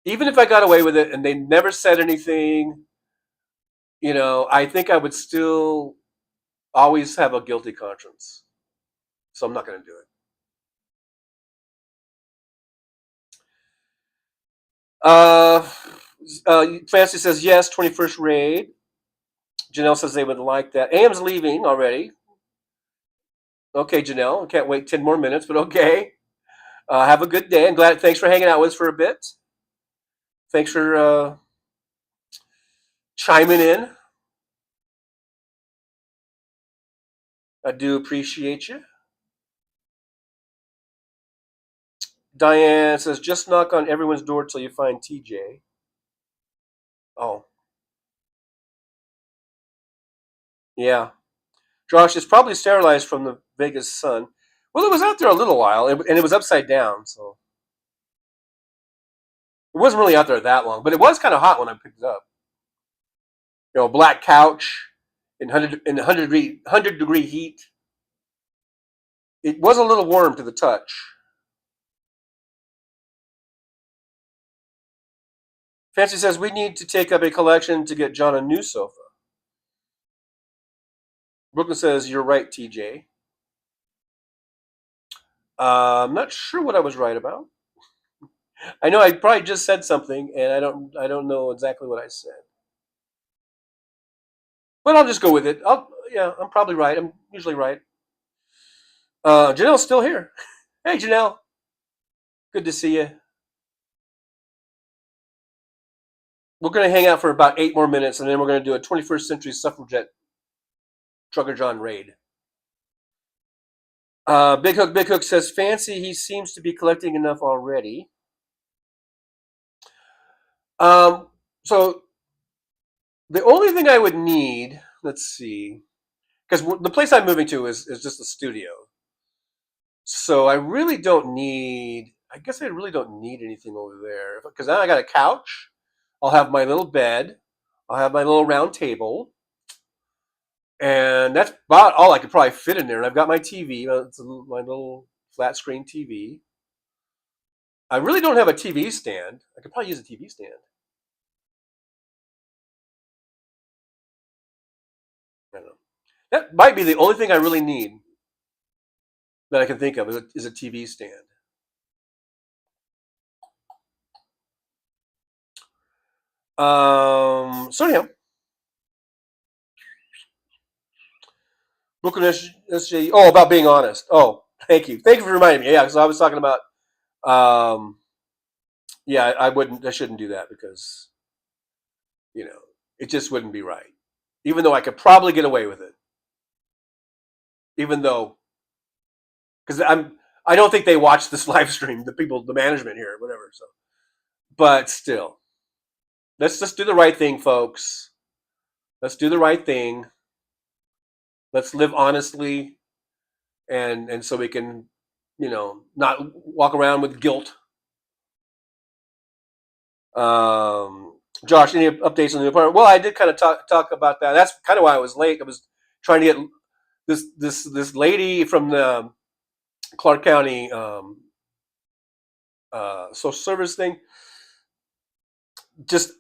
[SPEAKER 10] Even if I got away with it and they never said anything, I think I would still always have a guilty conscience. So I'm not going to do it. Fancy says yes, 21st raid. Janelle says they would like that. AM's leaving already. Okay, Janelle. I can't wait 10 more minutes, but okay. Have a good day. I'm glad. Thanks for hanging out with us for a bit. Thanks for chiming in. I do appreciate you. Diane says, just knock on everyone's door till you find TJ. Oh. Yeah. Josh is probably sterilized from the Vegas sun. Well, it was out there a little while, and it was upside down, so it wasn't really out there that long. But it was kind of hot when I picked it up. Black couch in 100 degree heat. It was a little warm to the touch. Fancy says we need to take up a collection to get John a new sofa. Brooklyn says you're right, TJ. I'm not sure what I was right about. I know I probably just said something, and I don't know exactly what I said. But I'll just go with it. I'm probably right. I'm usually right. Janelle's still here. Hey, Janelle. Good to see you. We're going to hang out for about 8 more minutes, and then we're going to do a 21st century suffragette Trucker John raid. Big Hook says, Fancy, he seems to be collecting enough already. So the only thing I would need, let's see, because the place I'm moving to is just a studio. So I really don't need, I guess I really don't need anything over there. Because now I got a couch. I'll have my little bed. I'll have my little round table. And that's about all I could probably fit in there. And I've got my TV. It's my little flat screen TV. I really don't have a TV stand. I could probably use a TV stand. I don't know. That might be the only thing I really need that I can think of is a TV stand. So anyhow, Brooklyn SJ. Oh, about being honest. Oh, thank you for reminding me. Yeah, because I was talking about. Yeah, I shouldn't do that because, it just wouldn't be right. Even though I could probably get away with it. Even though, because I don't think they watch this live stream. The management here, whatever. So, but still, let's just do the right thing, folks. Let's do the right thing. Let's live honestly, and so we can, not walk around with guilt. Josh, any updates on the apartment? Well, I did kind of talk about that. That's kind of why I was late. I was trying to get this lady from the Clark County social service thing. Just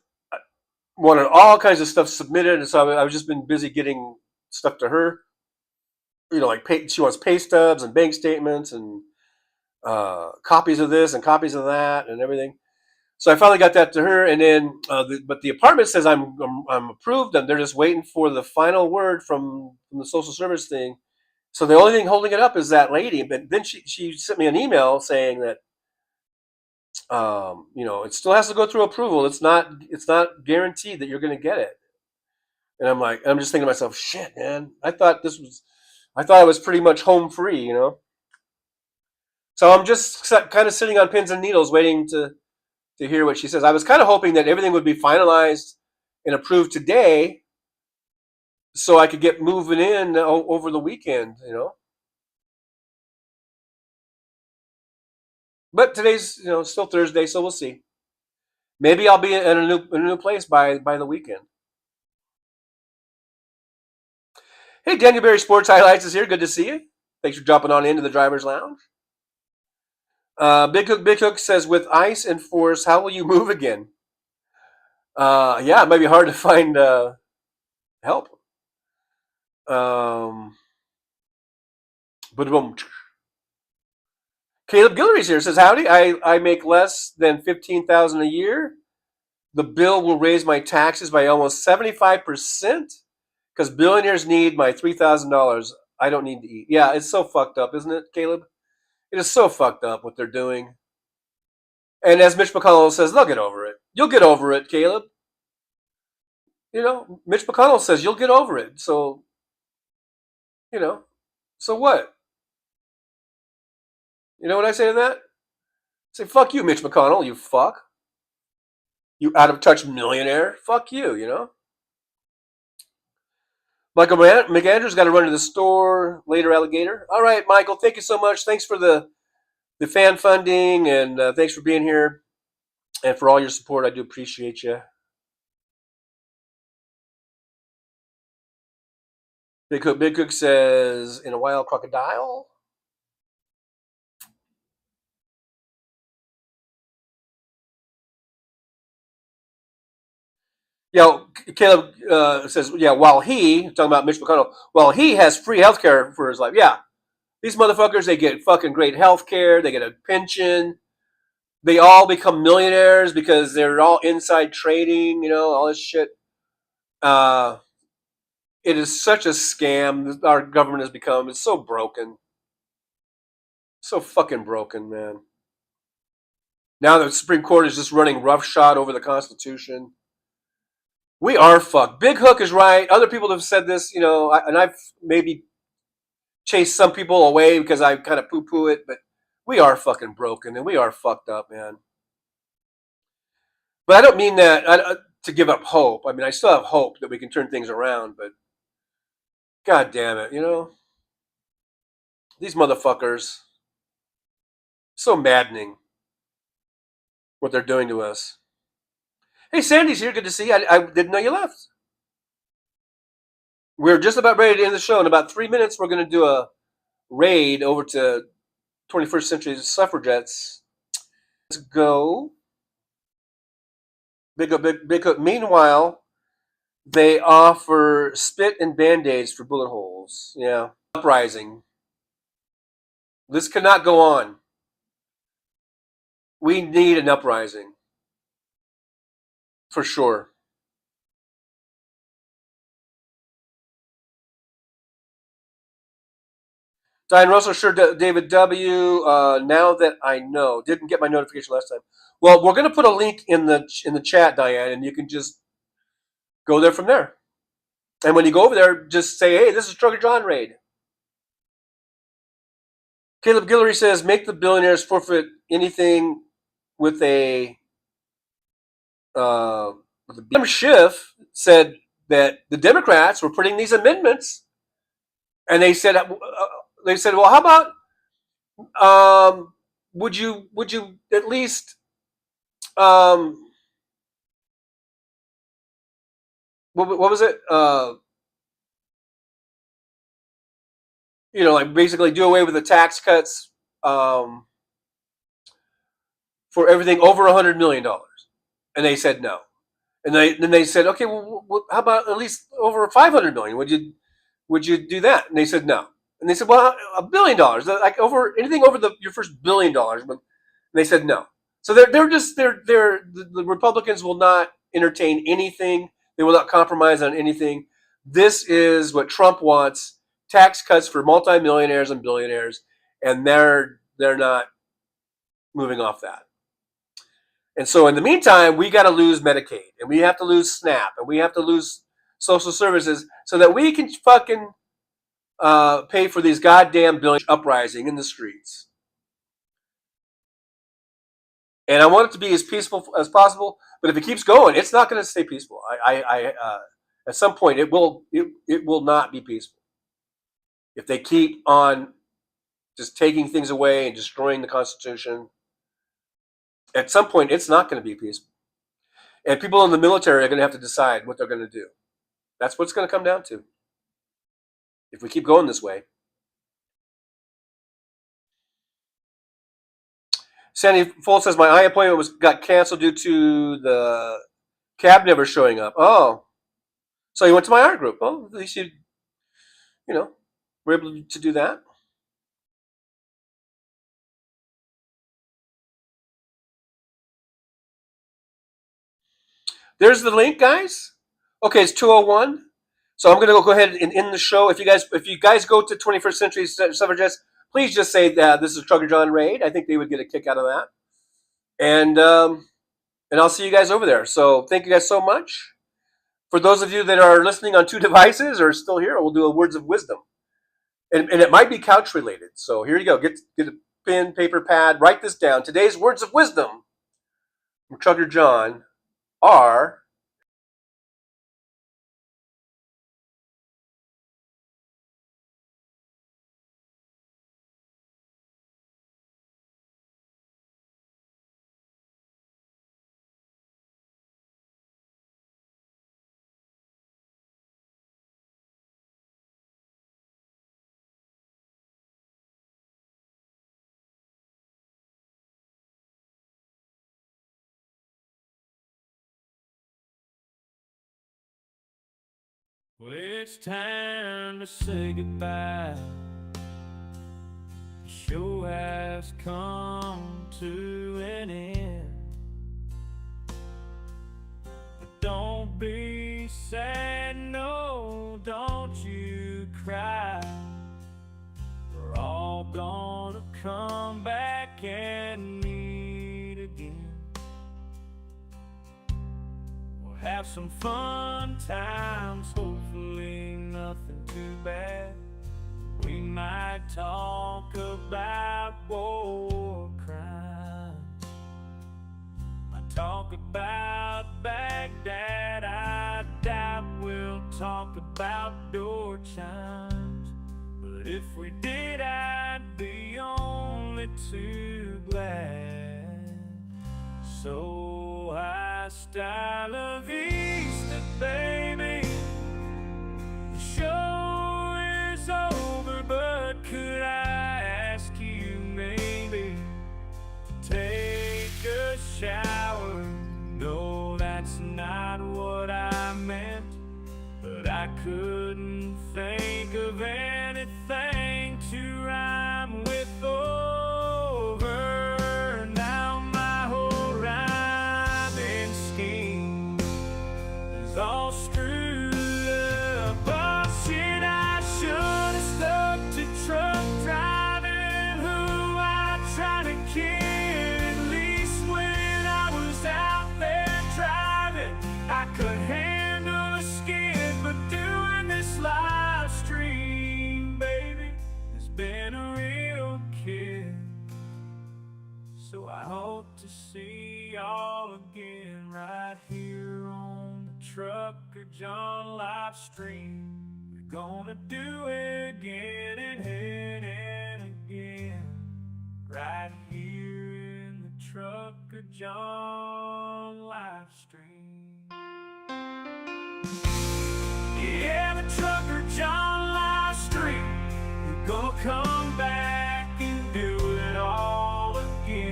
[SPEAKER 10] wanted all kinds of stuff submitted, and so I've just been busy getting stuff to her. Like she wants pay stubs and bank statements and copies of this and copies of that and everything. So I finally got that to her, and then but the apartment says I'm approved, and they're just waiting for the final word from the social service thing. So the only thing holding it up is that lady. But then she sent me an email saying that it still has to go through approval. It's not guaranteed that you're going to get it. And I'm just thinking to myself, shit, man. I thought I was pretty much home free, So I'm just kind of sitting on pins and needles, waiting to hear what she says. I was kind of hoping that everything would be finalized and approved today, so I could get moving in over the weekend, But today's still Thursday, so we'll see. Maybe I'll be in a new place by the weekend. Hey, Daniel Berry Sports Highlights is here. Good to see you. Thanks for dropping on into the driver's lounge. Big Hook says, with ice and force, how will you move again? Yeah, it might be hard to find help. But Caleb Guillory's here. Says, howdy. I make less than $15,000 a year. The bill will raise my taxes by almost 75% because billionaires need my $3,000. I don't need to eat. Yeah, it's so fucked up, isn't it, Caleb? It is so fucked up what they're doing. And as Mitch McConnell says, they'll get over it. You'll get over it, Caleb. Mitch McConnell says you'll get over it. So, so what? You know what I say to that? I say, fuck you, Mitch McConnell, you fuck. You out of touch millionaire. Fuck you, Michael McAndrew's got to run to the store later, alligator. All right, Michael, thank you so much. Thanks for the fan funding, and thanks for being here and for all your support. I do appreciate you. Big Cook says, in a wild crocodile. Caleb says, while he, talking about Mitch McConnell, while he has free health care for his life. Yeah, these motherfuckers, they get fucking great health care. They get a pension. They all become millionaires because they're all inside trading, all this shit. It is such a scam our government has become. It's so broken. So fucking broken, man. Now the Supreme Court is just running roughshod over the Constitution. We are fucked. Big Hook is right. Other people have said this, and I've maybe chased some people away because I kind of poo-poo it, but we are fucking broken and we are fucked up, man. But I don't mean that to give up hope. I mean, I still have hope that we can turn things around, but God damn it, these motherfuckers, so maddening what they're doing to us. Hey, Sandy's here. Good to see you. I didn't know you left. We're just about ready to end the show. In about 3 minutes, we're going to do a raid over to 21st Century Suffragettes. Let's go. Big Hook. Meanwhile, they offer spit and Band-Aids for bullet holes. Yeah. Uprising. This cannot go on. We need an uprising. For sure. Diane Russell, sure, David W. Now that I know, didn't get my notification last time. Well, we're going to put a link in the chat, Diane, and you can just go there from there. And when you go over there, just say, "Hey, this is Trucker John Raid." Caleb Guillory says, "Make the billionaires forfeit anything with a." Jim Schiff said that the Democrats were putting these amendments, and they said, "Well, how about would you at least what was it? Like basically do away with the tax cuts for everything over $100 million," and they said no. And then they said, "Okay, well, how about at least over $500 million? Would you do that?" And they said no. And they said, "Well, $1 billion, like over anything over your first $1 billion." And they said no. So the Republicans will not entertain anything. They will not compromise on anything. This is what Trump wants tax cuts for multimillionaires and billionaires, and they're not moving off that. And so in the meantime, we got to lose Medicaid, and we have to lose SNAP, and we have to lose social services so that we can fucking pay for these goddamn billion uprising in the streets. And I want it to be as peaceful as possible, but if it keeps going, it's not going to stay peaceful. At some point, it will not be peaceful if they keep on just taking things away and destroying the Constitution. At some point, it's not going to be peaceful, and people in the military are going to have to decide what they're going to do. That's what it's going to come down to if we keep going this way. Sandy Fold says my eye appointment got canceled due to the cab never showing up. Oh, so you went to my art group? Well, at least you were able to do that. There's the link, guys. Okay, it's 2:01. So I'm gonna go ahead and end the show. If you guys go to 21st Century Suffragettes, please just say that this is Trucker John Raid. I think they would get a kick out of that. And I'll see you guys over there. So thank you guys so much. For those of you that are listening on 2 devices or still here, we'll do a words of wisdom. And it might be couch related. So here you go. Get a pen, paper, pad, write this down. Today's words of wisdom from Trucker John are:
[SPEAKER 9] Well, it's time to say goodbye. The show has come to an end. But don't be sad, no, don't you cry. We're all gonna come back and meet again. Have some fun times, hopefully nothing too bad. We might talk about war crimes, might talk about Baghdad. I doubt we'll talk about door chimes, but if we did, I'd be only too glad. So hasta la vista, baby. The show is over, but could I ask you maybe to take a shower? No, that's not what I meant, but I couldn't think of anything to rhyme with over. Now my whole rhyming scheme is all screwed up. Oh shit, I should have stuck to truck driving, who I tried to kid. At least when I was out there driving, I could handle a skid. But doing this live stream, baby, has been a real kid. So I hope to see y'all again right here on the Trucker John live stream. We're gonna do it again and again, right here in the Trucker John live stream. Yeah, the Trucker John live stream. We're gonna come back and do it all again.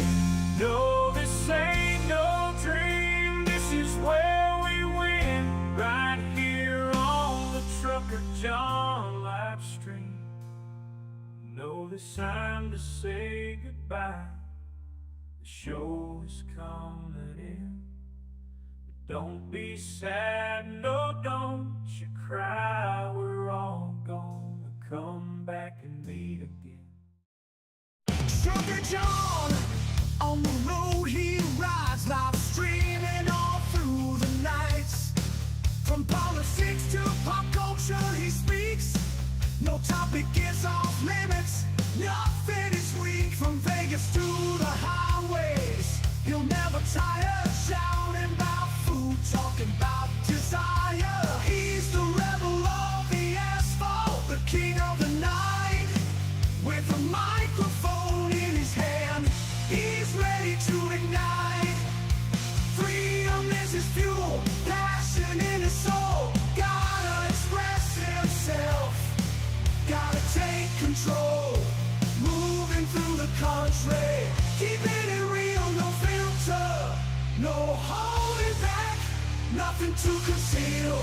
[SPEAKER 9] No, this ain't no dream. This is where we win, right here on the Trucker John live stream. No, this time to say goodbye. The show is coming in. But don't be sad, no, don't you cry. We're all gonna come back and meet again.
[SPEAKER 11] Sugar John, on the road he rides, live streaming all through the nights. From politics to pop culture he speaks, no topic is off limits, nothing is weak. From Vegas to the highways, he'll never tire, shouting about food, talking about desire. He's the rebel of the asphalt, the king of the night, with a microphone in his hand, he's ready to ignite. Freedom is his fuel, passion in his soul, gotta express himself, gotta take control, moving through the country, keeping it real, no filter, no holding back, nothing to conceal.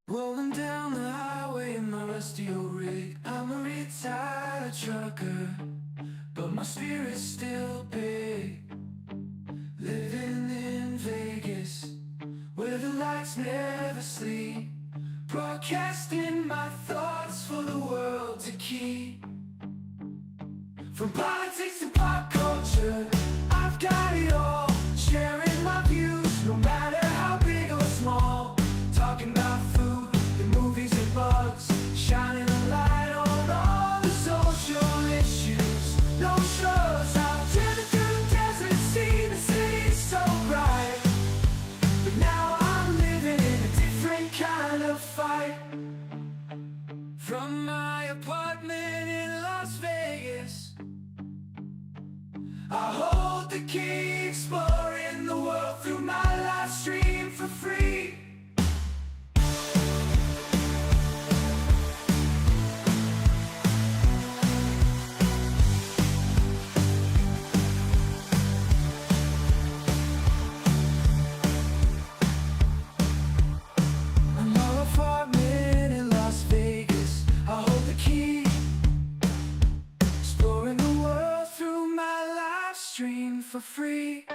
[SPEAKER 9] Rolling down the highway in my rusty old rig. I'm a retired trucker, but my spirit's still big. Living in Vegas, where the lights never sleep, broadcasting my thoughts for the world to keep. From politics to pop culture, I've got it all, sharing my views, no matter how big or small. Talking about food, the movies and bugs, shining a light on all the social issues. No shows, I've driven through the desert, seen the city so bright, but now I'm living in a different kind of fight. From my apartment in Las Vegas, I hold the key, exploring the world through my live stream for free. Apartment in Las Vegas, I hold the key, exploring the world through my live stream for free.